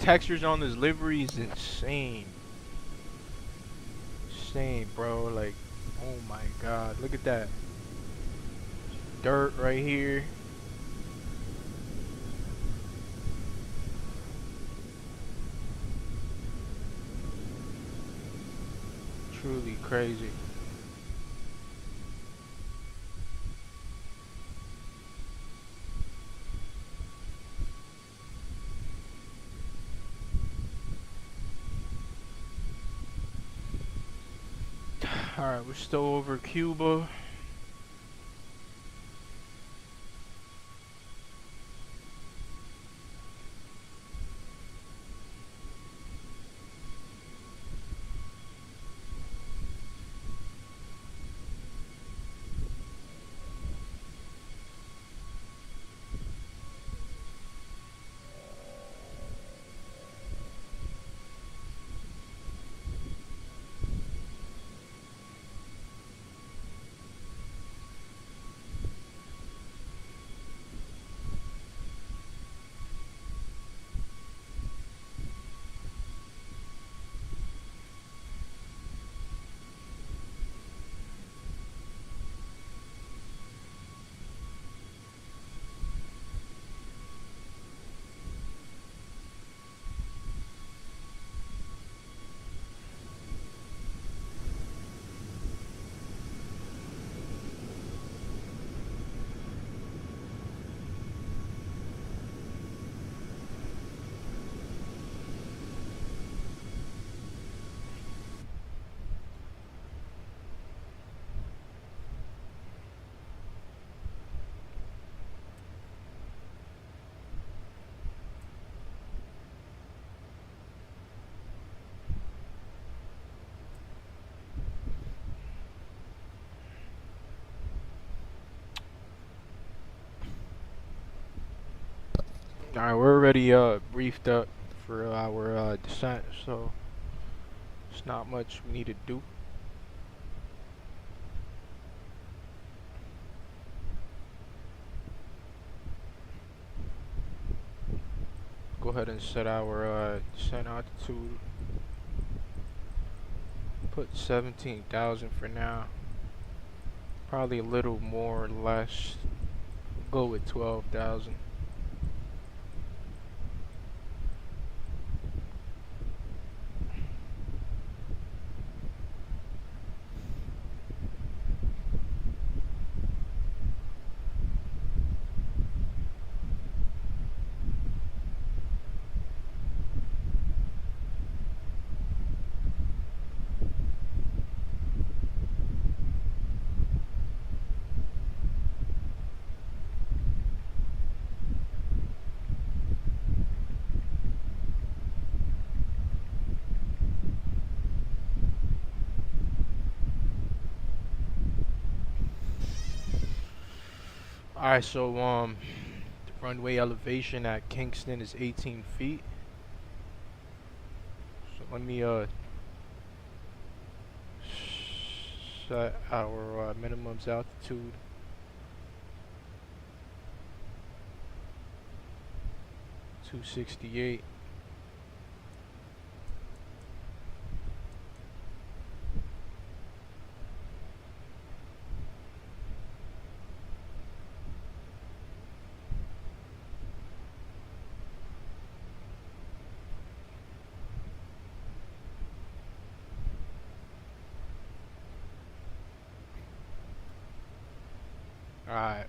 textures on this livery is insane. Insane, bro. Like, oh my god, look at that. Dirt right here. Truly crazy. Alright, we're still over Cuba. Alright, we're already briefed up for our descent, so it's not much we need to do. Go ahead and set our descent altitude. Put 17,000 for now. Probably a little more or less. Go with 12,000. Alright, so the runway elevation at Kingston is 18 feet. So let me set our minimums altitude. $268. Alright.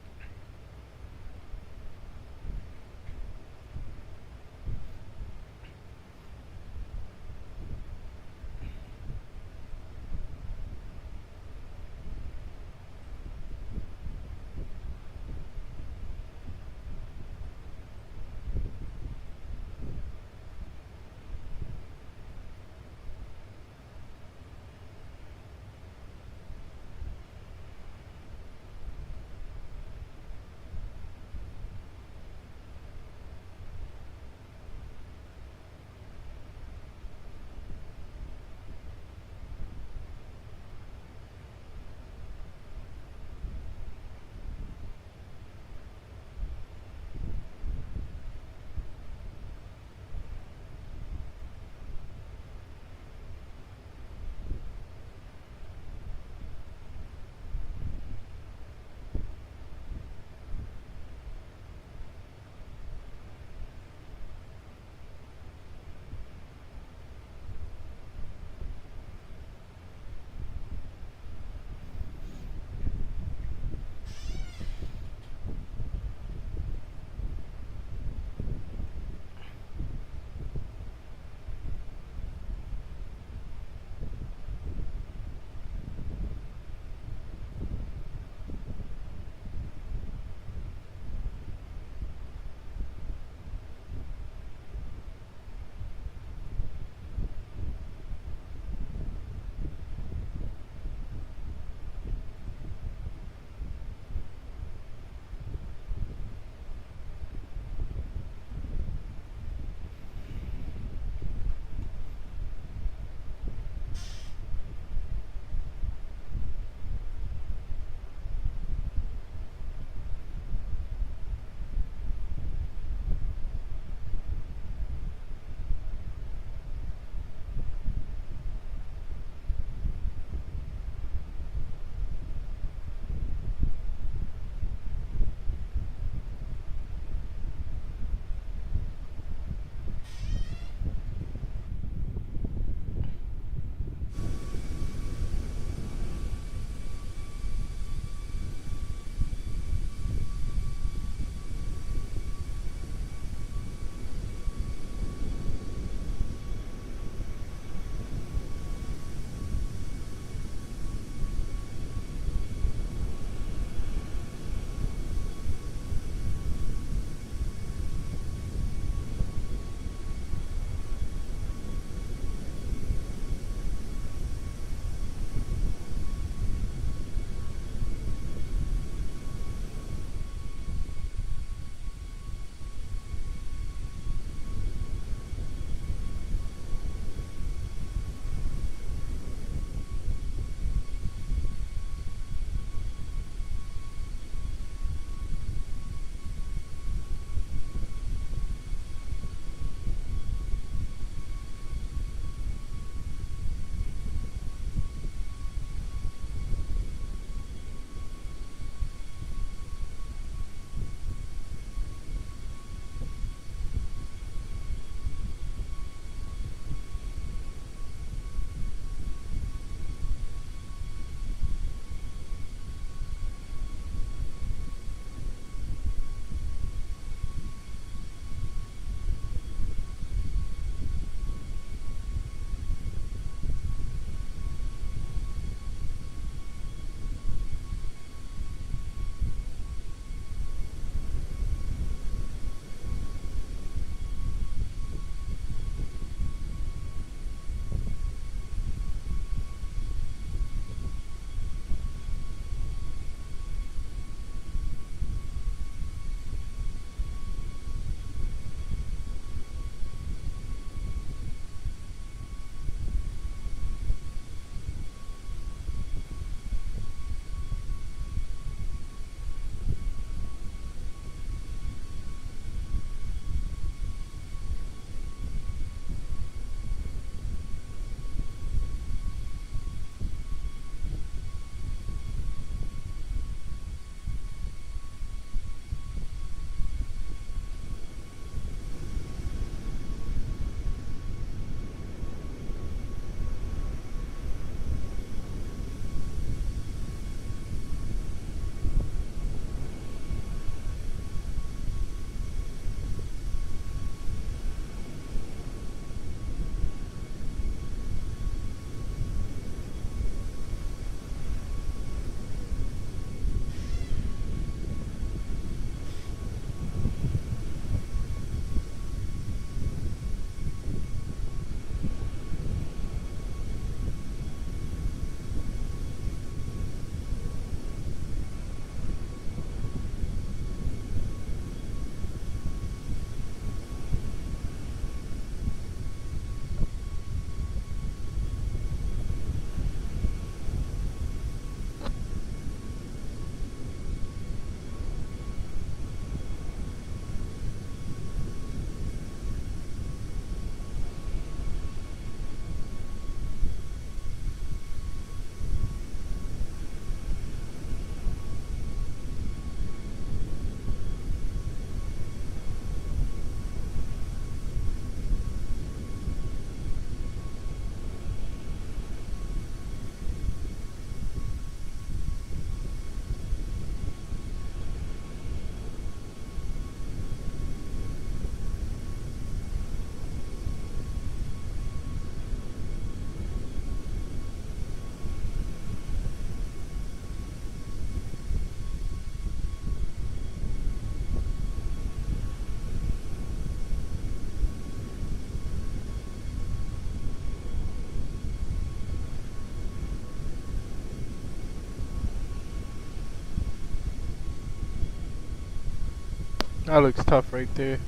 That looks tough right there.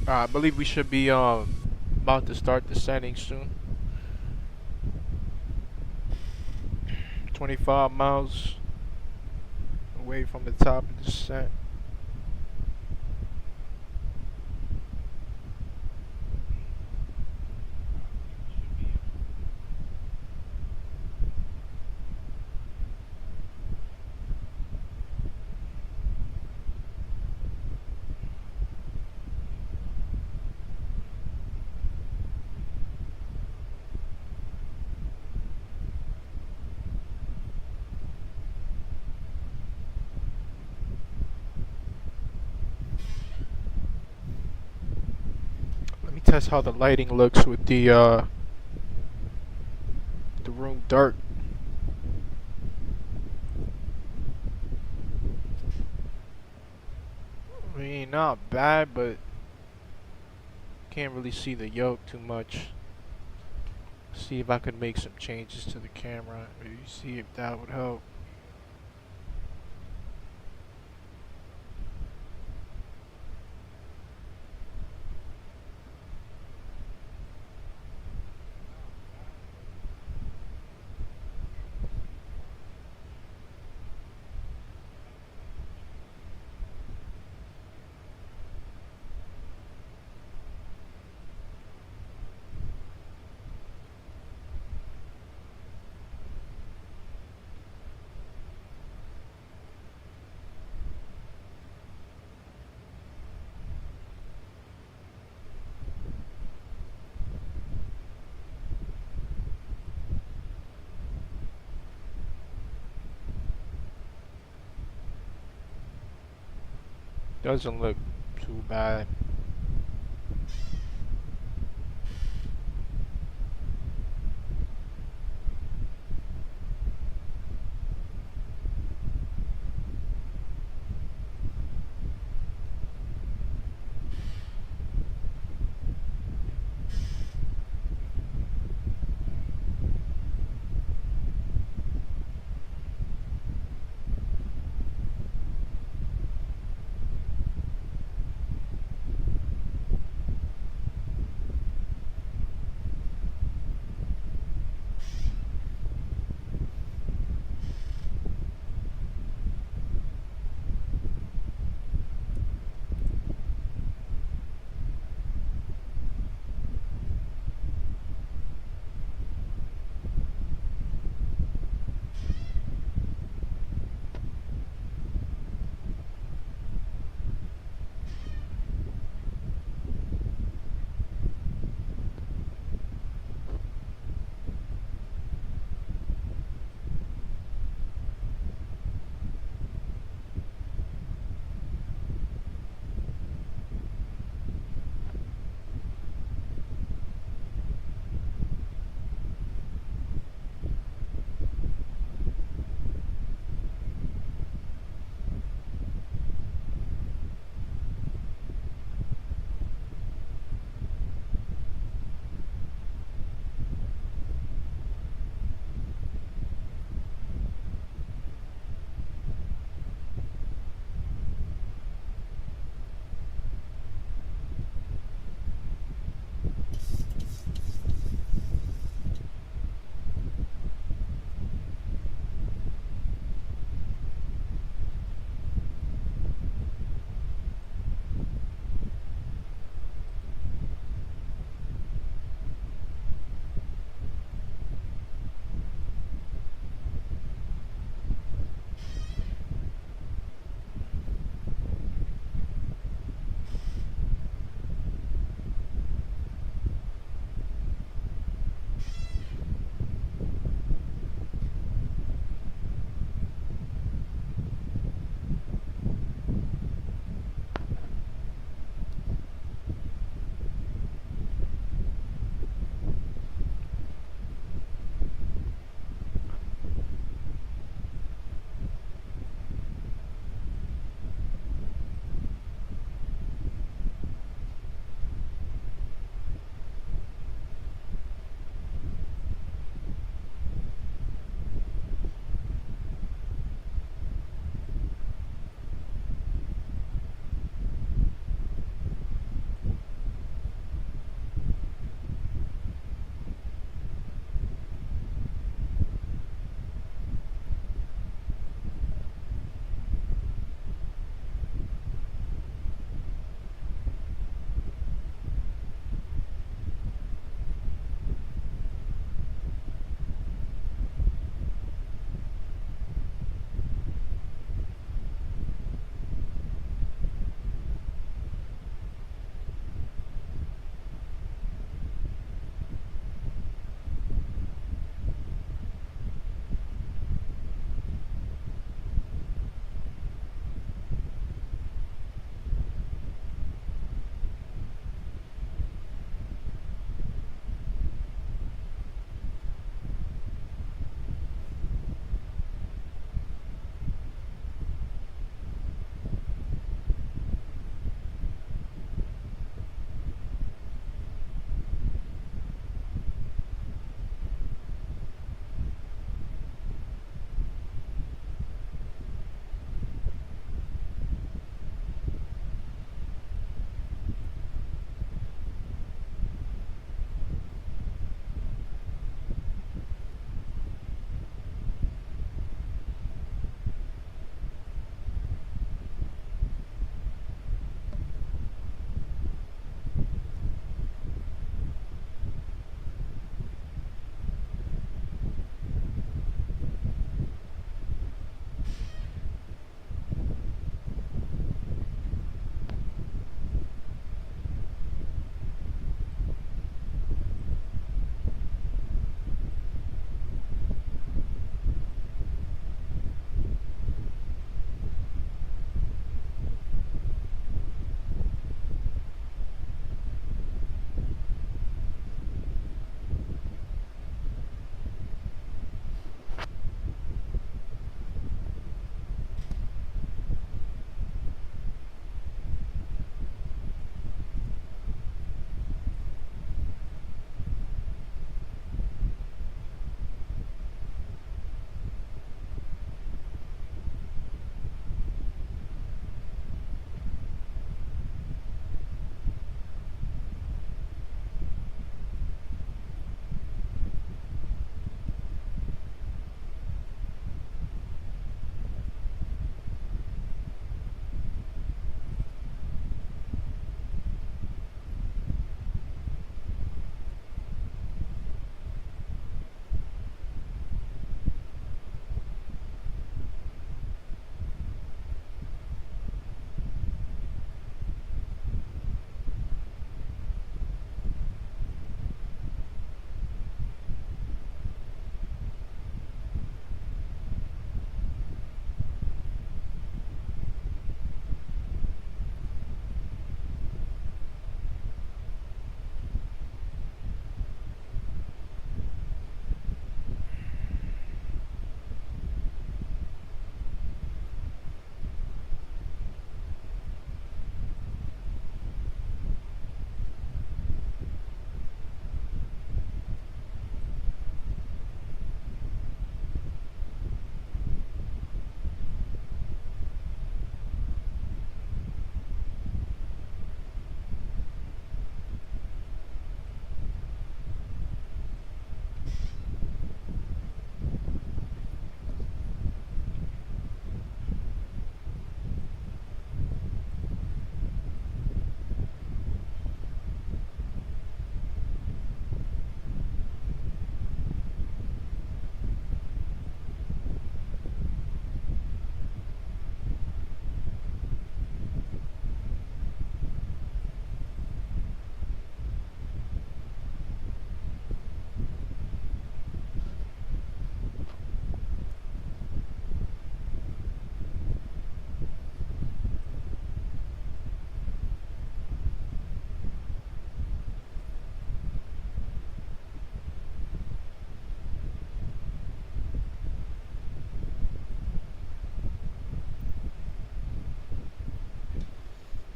I believe we should be about to start the setting soon. 25 miles away from the top of the descent. Let me test how the lighting looks with the room dark. I mean, not bad, but can't really see the yoke too much. See if I could make some changes to the camera. Maybe see if that would help. Doesn't look too bad.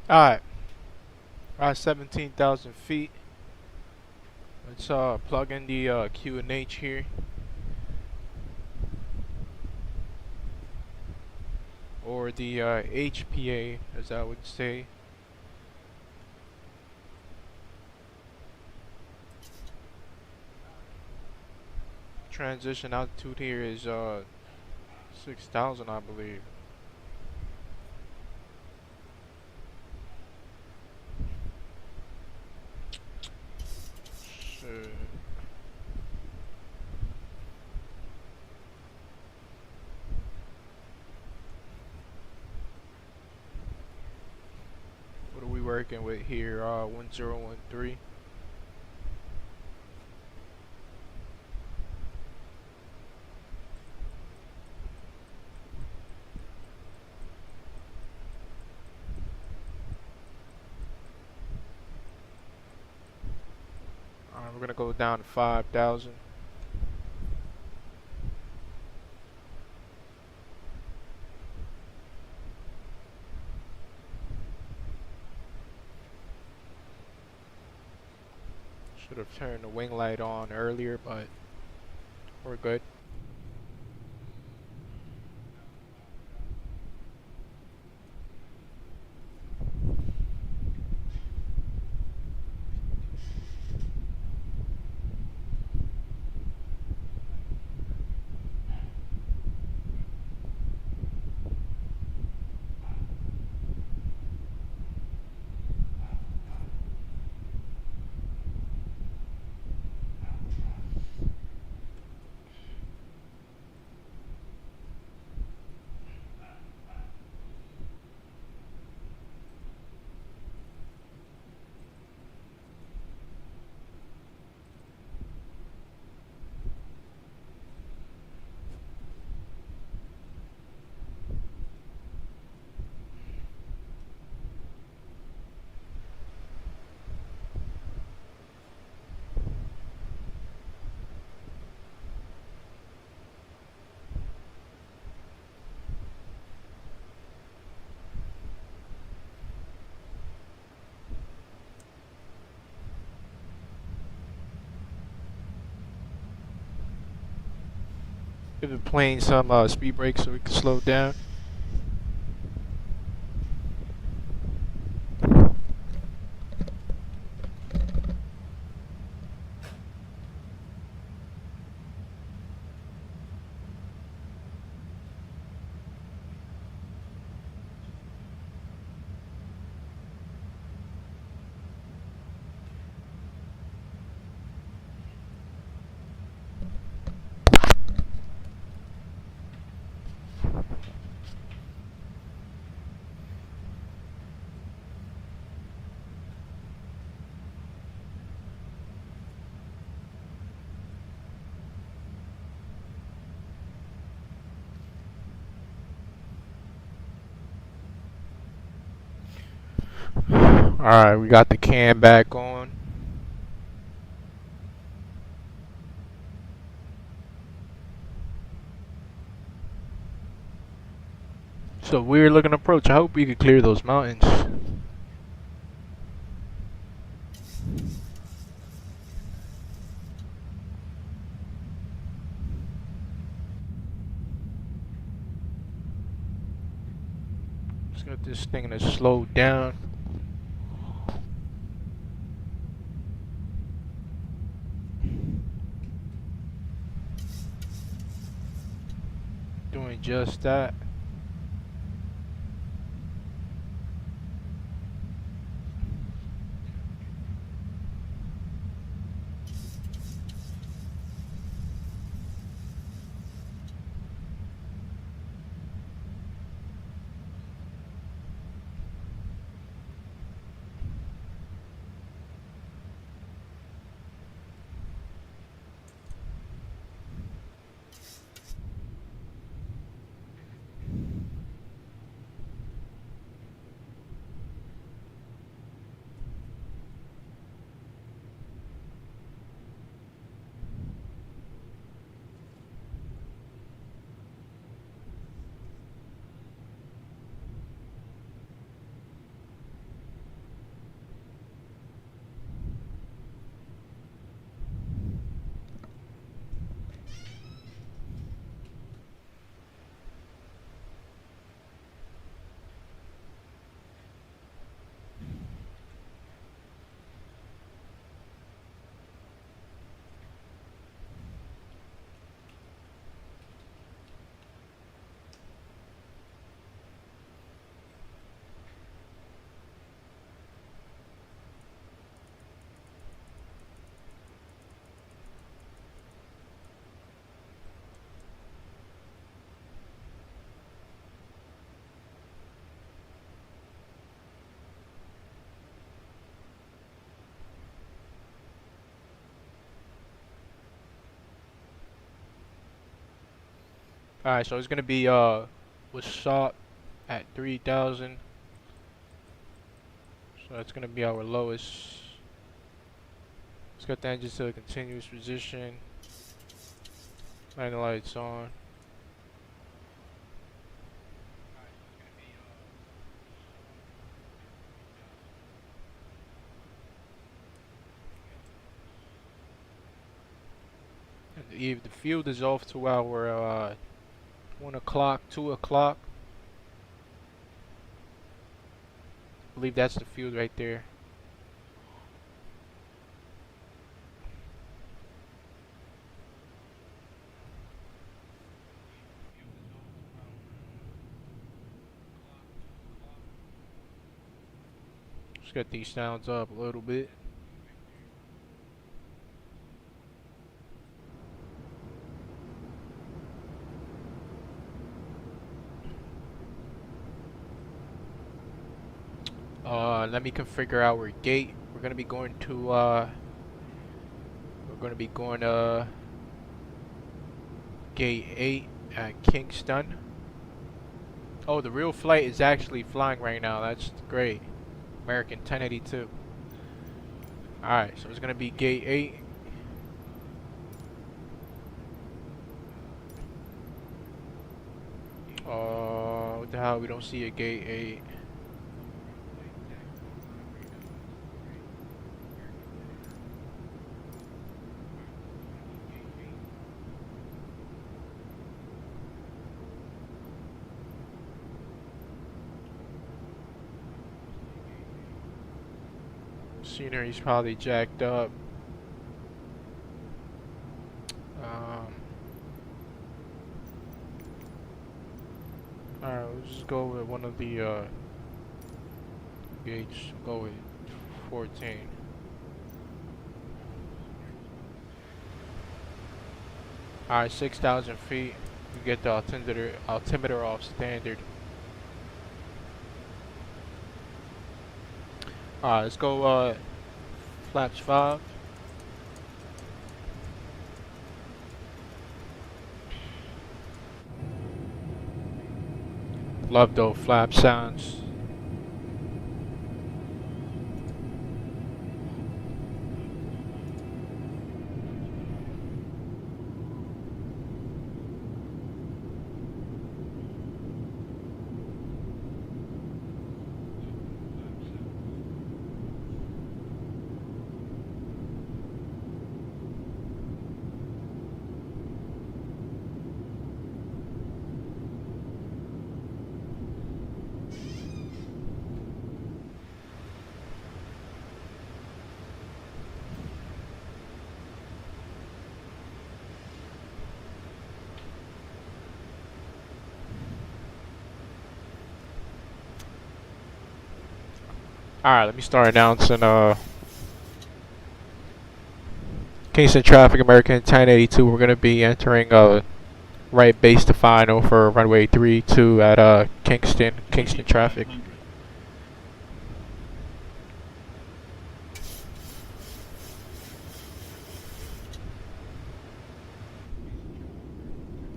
Alright, we're at 17,000 feet. Let's plug in the QNH here. Or the HPA, as I would say. Transition altitude here is 6,000, I believe. Shit. What are we working with here? 1013. We're gonna go down to 5,000. Should have turned the wing light on earlier, but we're good. Give the plane some speed brakes so we can slow down. Alright, we got the cam back on. So weird looking approach. I hope we can clear those mountains. Just got this thing to slow down. Doing just that. Alright, so it's gonna be with shot at 3,000. So that's gonna be our lowest. Let's get the engine to a continuous position. Landing lights on. And the field is off to our 1 o'clock, 2 o'clock. I believe that's the field right there. Let's get these sounds up a little bit. Let me configure our gate. We're gonna be going to gate 8 at Kingston. Oh, the real flight is actually flying right now. That's great. American 1082. Alright, so it's gonna be gate 8. What the hell? We don't see a gate 8. Scenery's probably jacked up. Alright, let's just go with one of the gates. Go with 14. Alright, 6,000 feet. We get the altimeter off standard. Alright, let's go flaps 5. Love those flap sounds. Alright, let me start announcing Kingston traffic, American 1082. We're gonna be entering right base to final for runway 32 at Kingston traffic.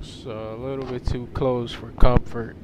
So a little bit too close for comfort.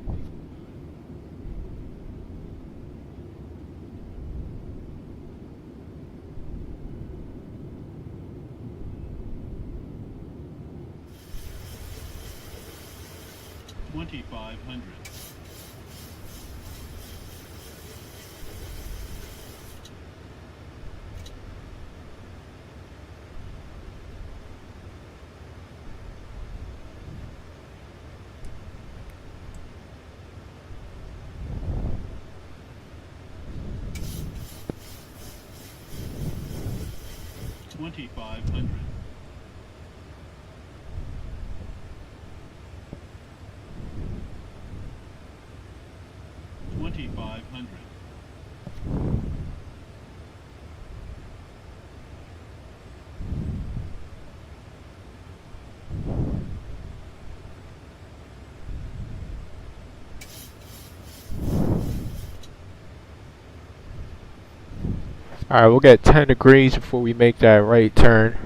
Alright, we'll get 10 degrees before we make that right turn.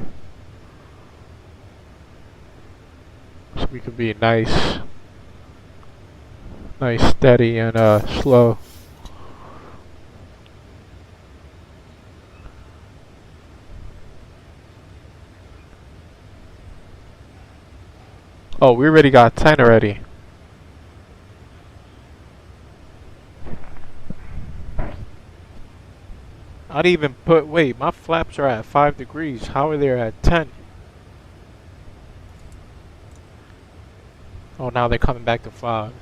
So we can be nice Nice, steady, and slow. Oh, we already got 10 already. I'd even put, wait, my flaps are at 5 degrees. How are they at 10? Oh, now they're coming back to 5.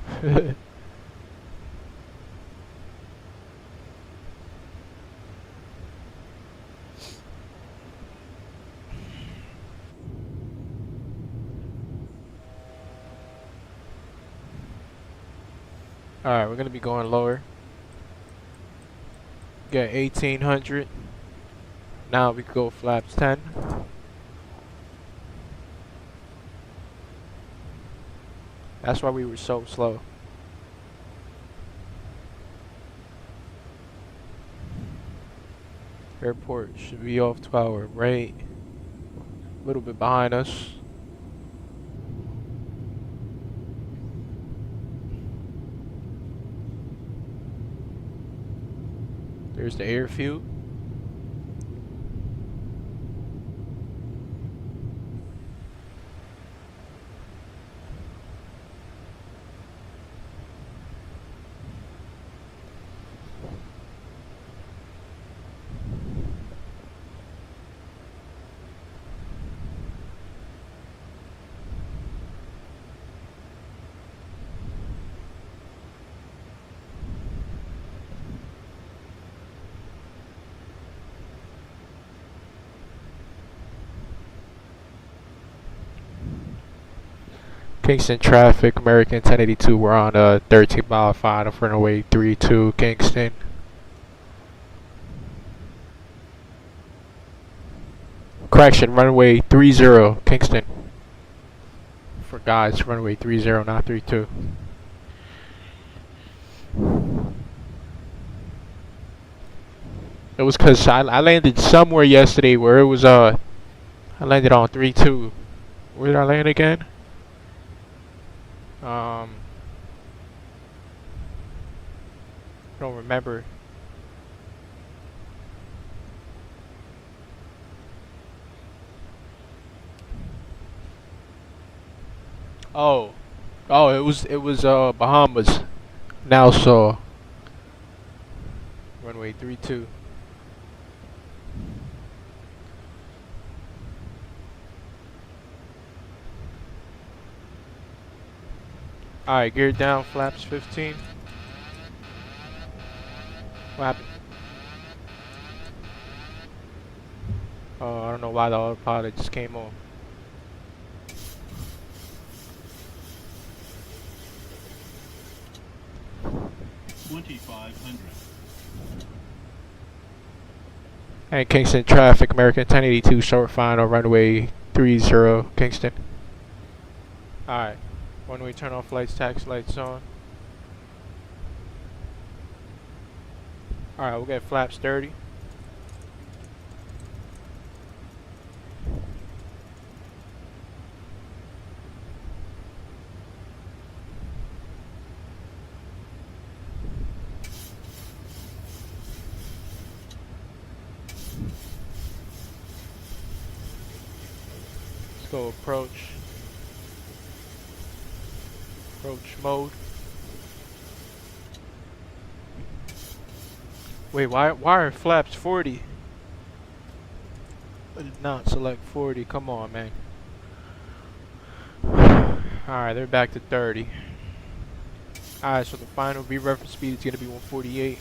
Alright, we're gonna be going lower. Get 1800. Now we can go flaps 10. That's why we were so slow. Airport should be off to our right. A little bit behind us. There's the airfield. Kingston traffic, American 1082. We're on 13 mile final for runway 32 Kingston. Correction, runway 30 Kingston. For guys, runway 30, not 32. It was cause I landed somewhere yesterday where it was I landed on 32. Where did I land again? Don't remember. Oh, it was Bahamas. Now so runway 32. Alright, gear down, flaps 15. What happened? Oh, I don't know why the autopilot just came on. And Kingston traffic, American 1082, short final, runway 30 Kingston. Alright, when we turn off lights, taxi lights on. Alright, we'll get flaps 30. Let's go approach. Approach mode. Wait, why are flaps 40? I did not select 40. Come on, man. Alright, they're back to 30. Alright, so the final re-reference speed is going to be 148.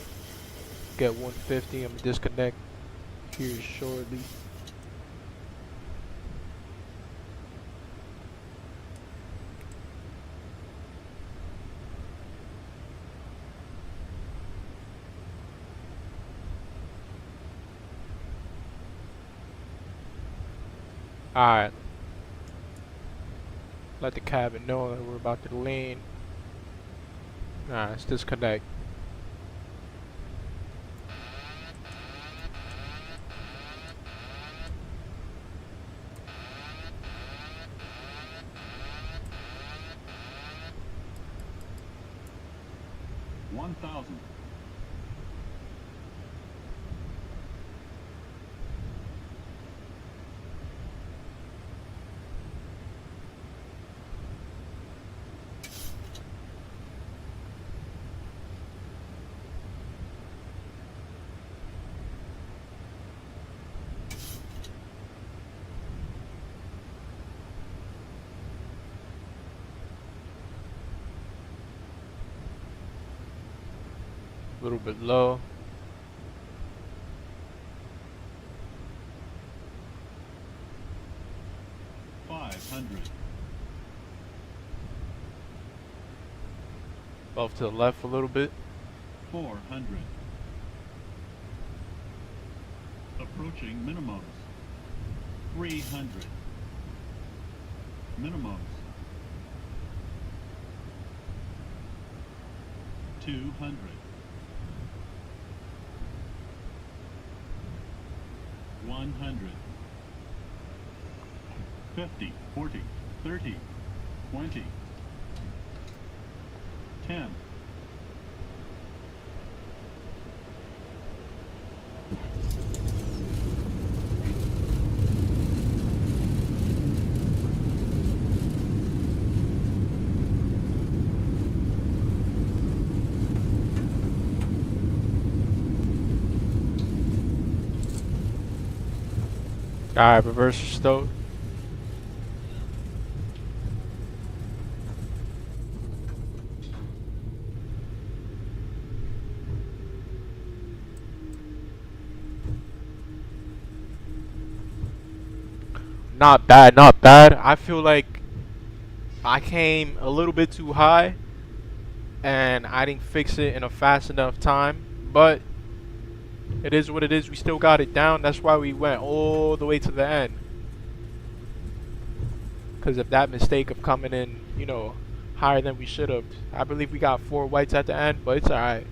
Get 150. I'm going to disconnect here shortly. Alright. Let the cabin know that we're about to land. Alright, let's disconnect. 1,000. A little bit low. Off to the left a little bit. 400. Approaching minimums. 300. Minimums. 200. 100. 50, 40, 30, 20. 10. Alright, reverse stowed. Not bad, not bad. I feel like I came a little bit too high and I didn't fix it in a fast enough time, but it is what it is. We still got it down. That's why we went all the way to the end. Because of that mistake of coming in, you know, higher than we should have. I believe we got 4 whites at the end, but it's alright.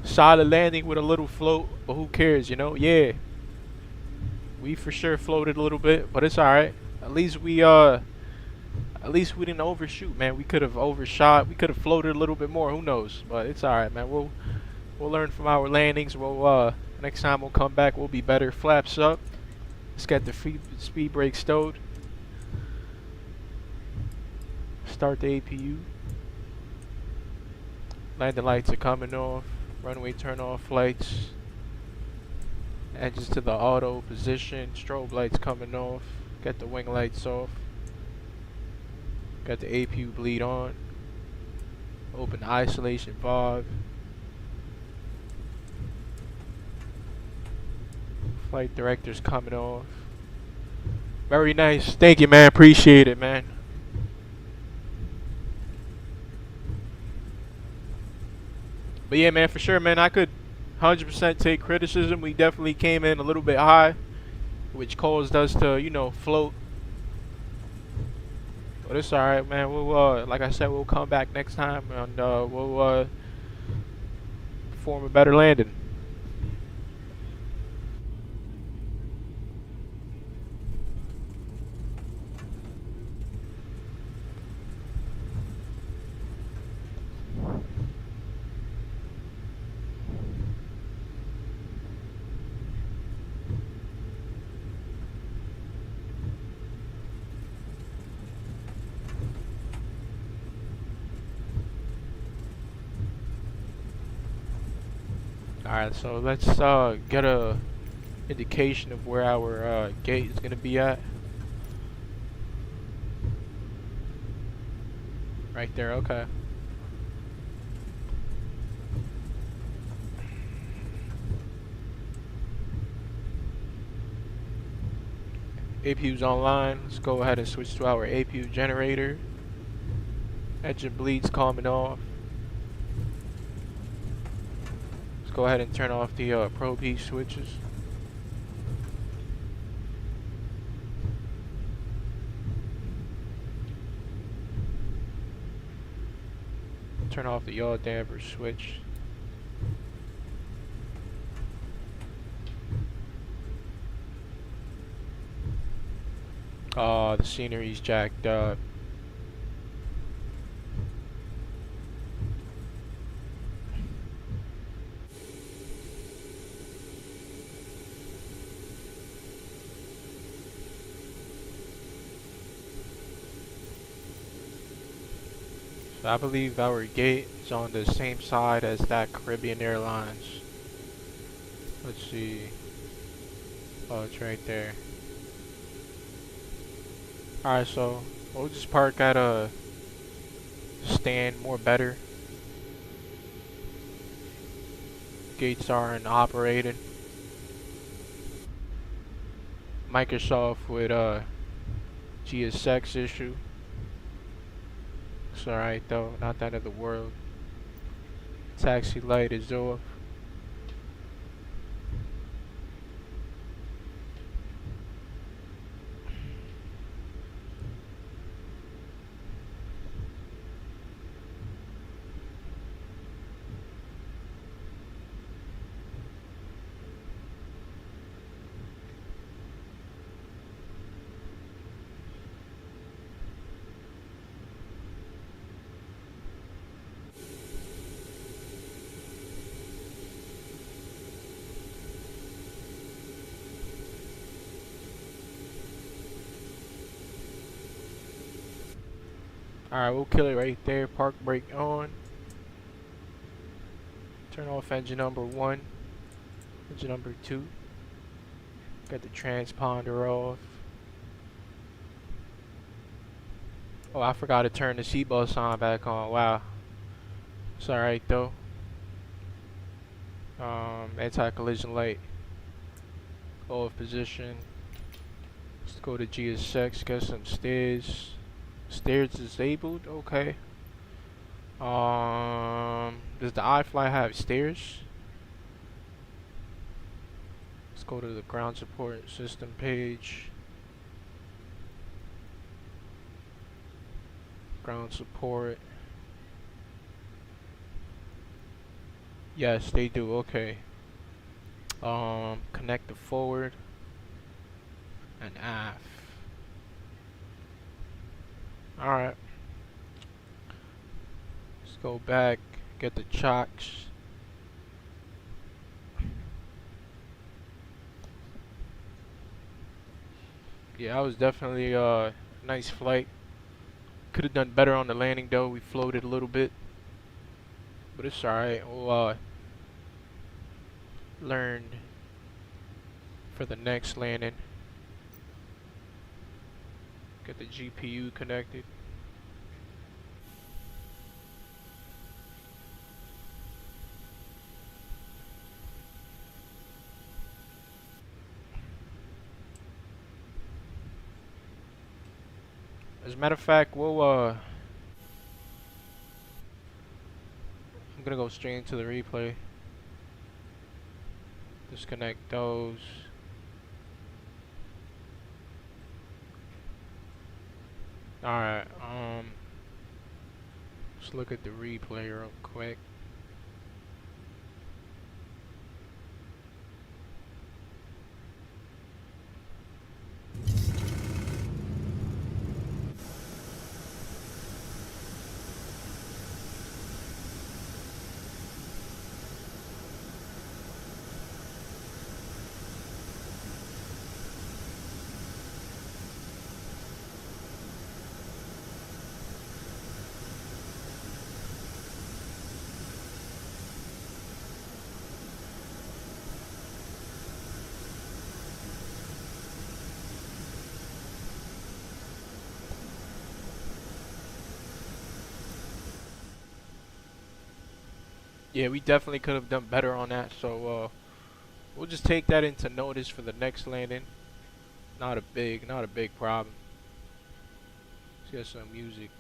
Solid landing with a little float, but who cares, you know? Yeah. We for sure floated a little bit, but it's alright. At least we didn't overshoot, man. We could have overshot. We could have floated a little bit more. Who knows? But it's alright, man. We'll learn from our landings. We'll next time we'll come back. We'll be better. Flaps up. Let's get the speed brake stowed. Start the APU. Landing lights are coming off. Runway turn off lights. Engines to the auto position. Strobe lights coming off. Get the wing lights off. Got the APU bleed on. Open the isolation valve. Flight director's coming off. Very nice. Thank you, man. Appreciate it, man. But yeah, man, for sure, man, I could 100% take criticism. We definitely came in a little bit high, which caused us to, you know, float. But it's alright, man. We'll, like I said, we'll come back next time and we'll perform a better landing. Alright, so let's get a indication of where our gate is gonna be at. Right there, okay. APU's online. Let's go ahead and switch to our APU generator. Engine bleeds coming off. Go ahead and turn off the probe heat switches. Turn off the yaw damper switch. The scenery's jacked up. So I believe our gate is on the same side as that Caribbean Airlines. Let's see. Oh, it's right there. Alright, so we'll just park at a stand more better. Gates aren't operating. Microsoft with GSX issue. It's alright though, not the end of the world. Taxi light is off. Alright, we'll kill it right there. Park brake on. Turn off engine number 1. Engine number 2. Got the transponder off. Oh, I forgot to turn the seatbelt sign back on. Wow. It's alright though. Anti-collision light. Off position. Let's go to GSX. Get some stairs. Stairs disabled. Okay. Does the IFLY have stairs? Let's go to the ground support system page. Ground support. Yes, they do. Okay. Connect the forward and aft. Alright. Let's go back, get the chocks. Yeah, that was definitely a nice flight. Could have done better on the landing though. We floated a little bit. But it's alright. We'll learn for the next landing. Get the GPU connected. As a matter of fact, we'll I'm gonna go straight into the replay. Disconnect those. Alright, let's look at the replay real quick. Yeah, we definitely could have done better on that, so we'll just take that into notice for the next landing. Not a big problem. Let's get some music.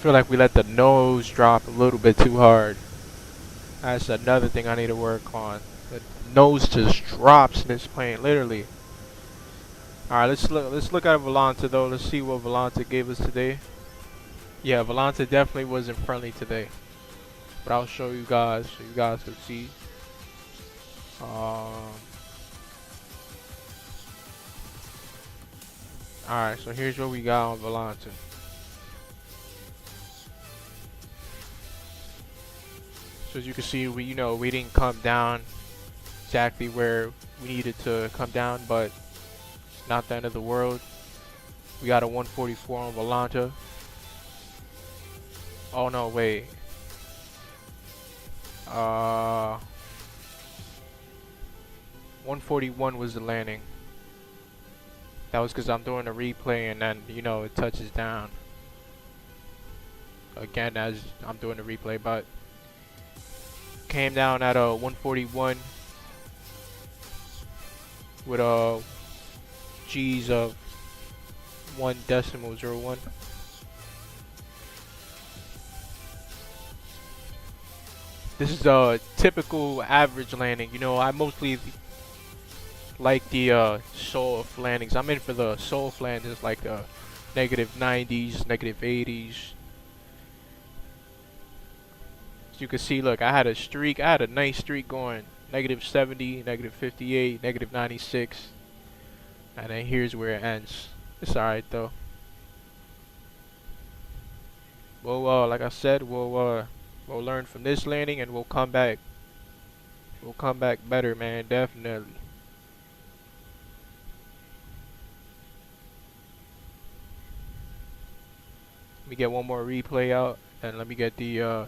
feel like we let the nose drop a little bit too hard. That's another thing I need to work on. The nose just drops in this plane, literally. Alright, let's look at Volanta though. Let's see what Volanta gave us today. Yeah, Volanta definitely wasn't friendly today. But I'll show you guys so you guys can see. Alright, so here's what we got on Volanta. So as you can see, we didn't come down exactly where we needed to come down, but not the end of the world. We got a 144 on Volanta. Oh no, wait. 141 was the landing. That was because I'm doing a replay and then it touches down again as I'm doing the replay, but came down at a 141 with a G's of 1.01. This is a typical average landing. I mostly like the soft landings. I'm in for the soft landings, like negative 90s, negative 80s. As you can see, look, I had a streak. I had a nice streak going. Negative 70, negative 58, negative 96. And then here's where it ends. It's alright though. Well, like I said, we'll learn from this landing and we'll come back. We'll come back better, man, definitely. Let me get one more replay out and let me get the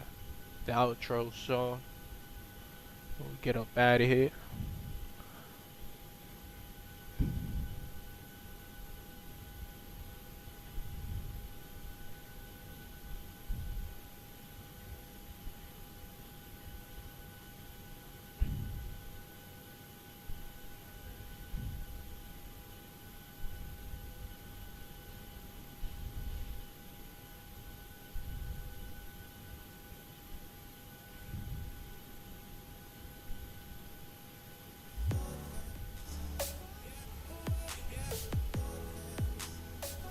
outro song. We'll get up out of here.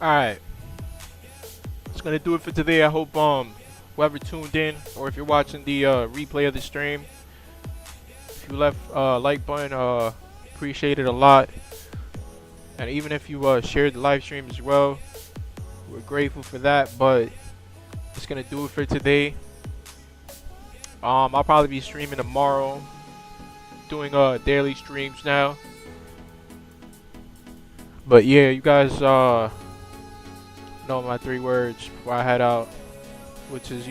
Alright, that's gonna do it for today. I hope whoever tuned in, or if you're watching the replay of the stream, if you left a like button, appreciate it a lot. And even if you shared the live stream as well, we're grateful for that. But it's gonna do it for today. I'll probably be streaming tomorrow, doing daily streams now. But yeah, you guys know my 3 words before I head out, which is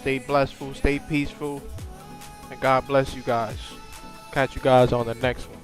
stay blessful, stay peaceful, and God bless you guys. Catch you guys on the next one.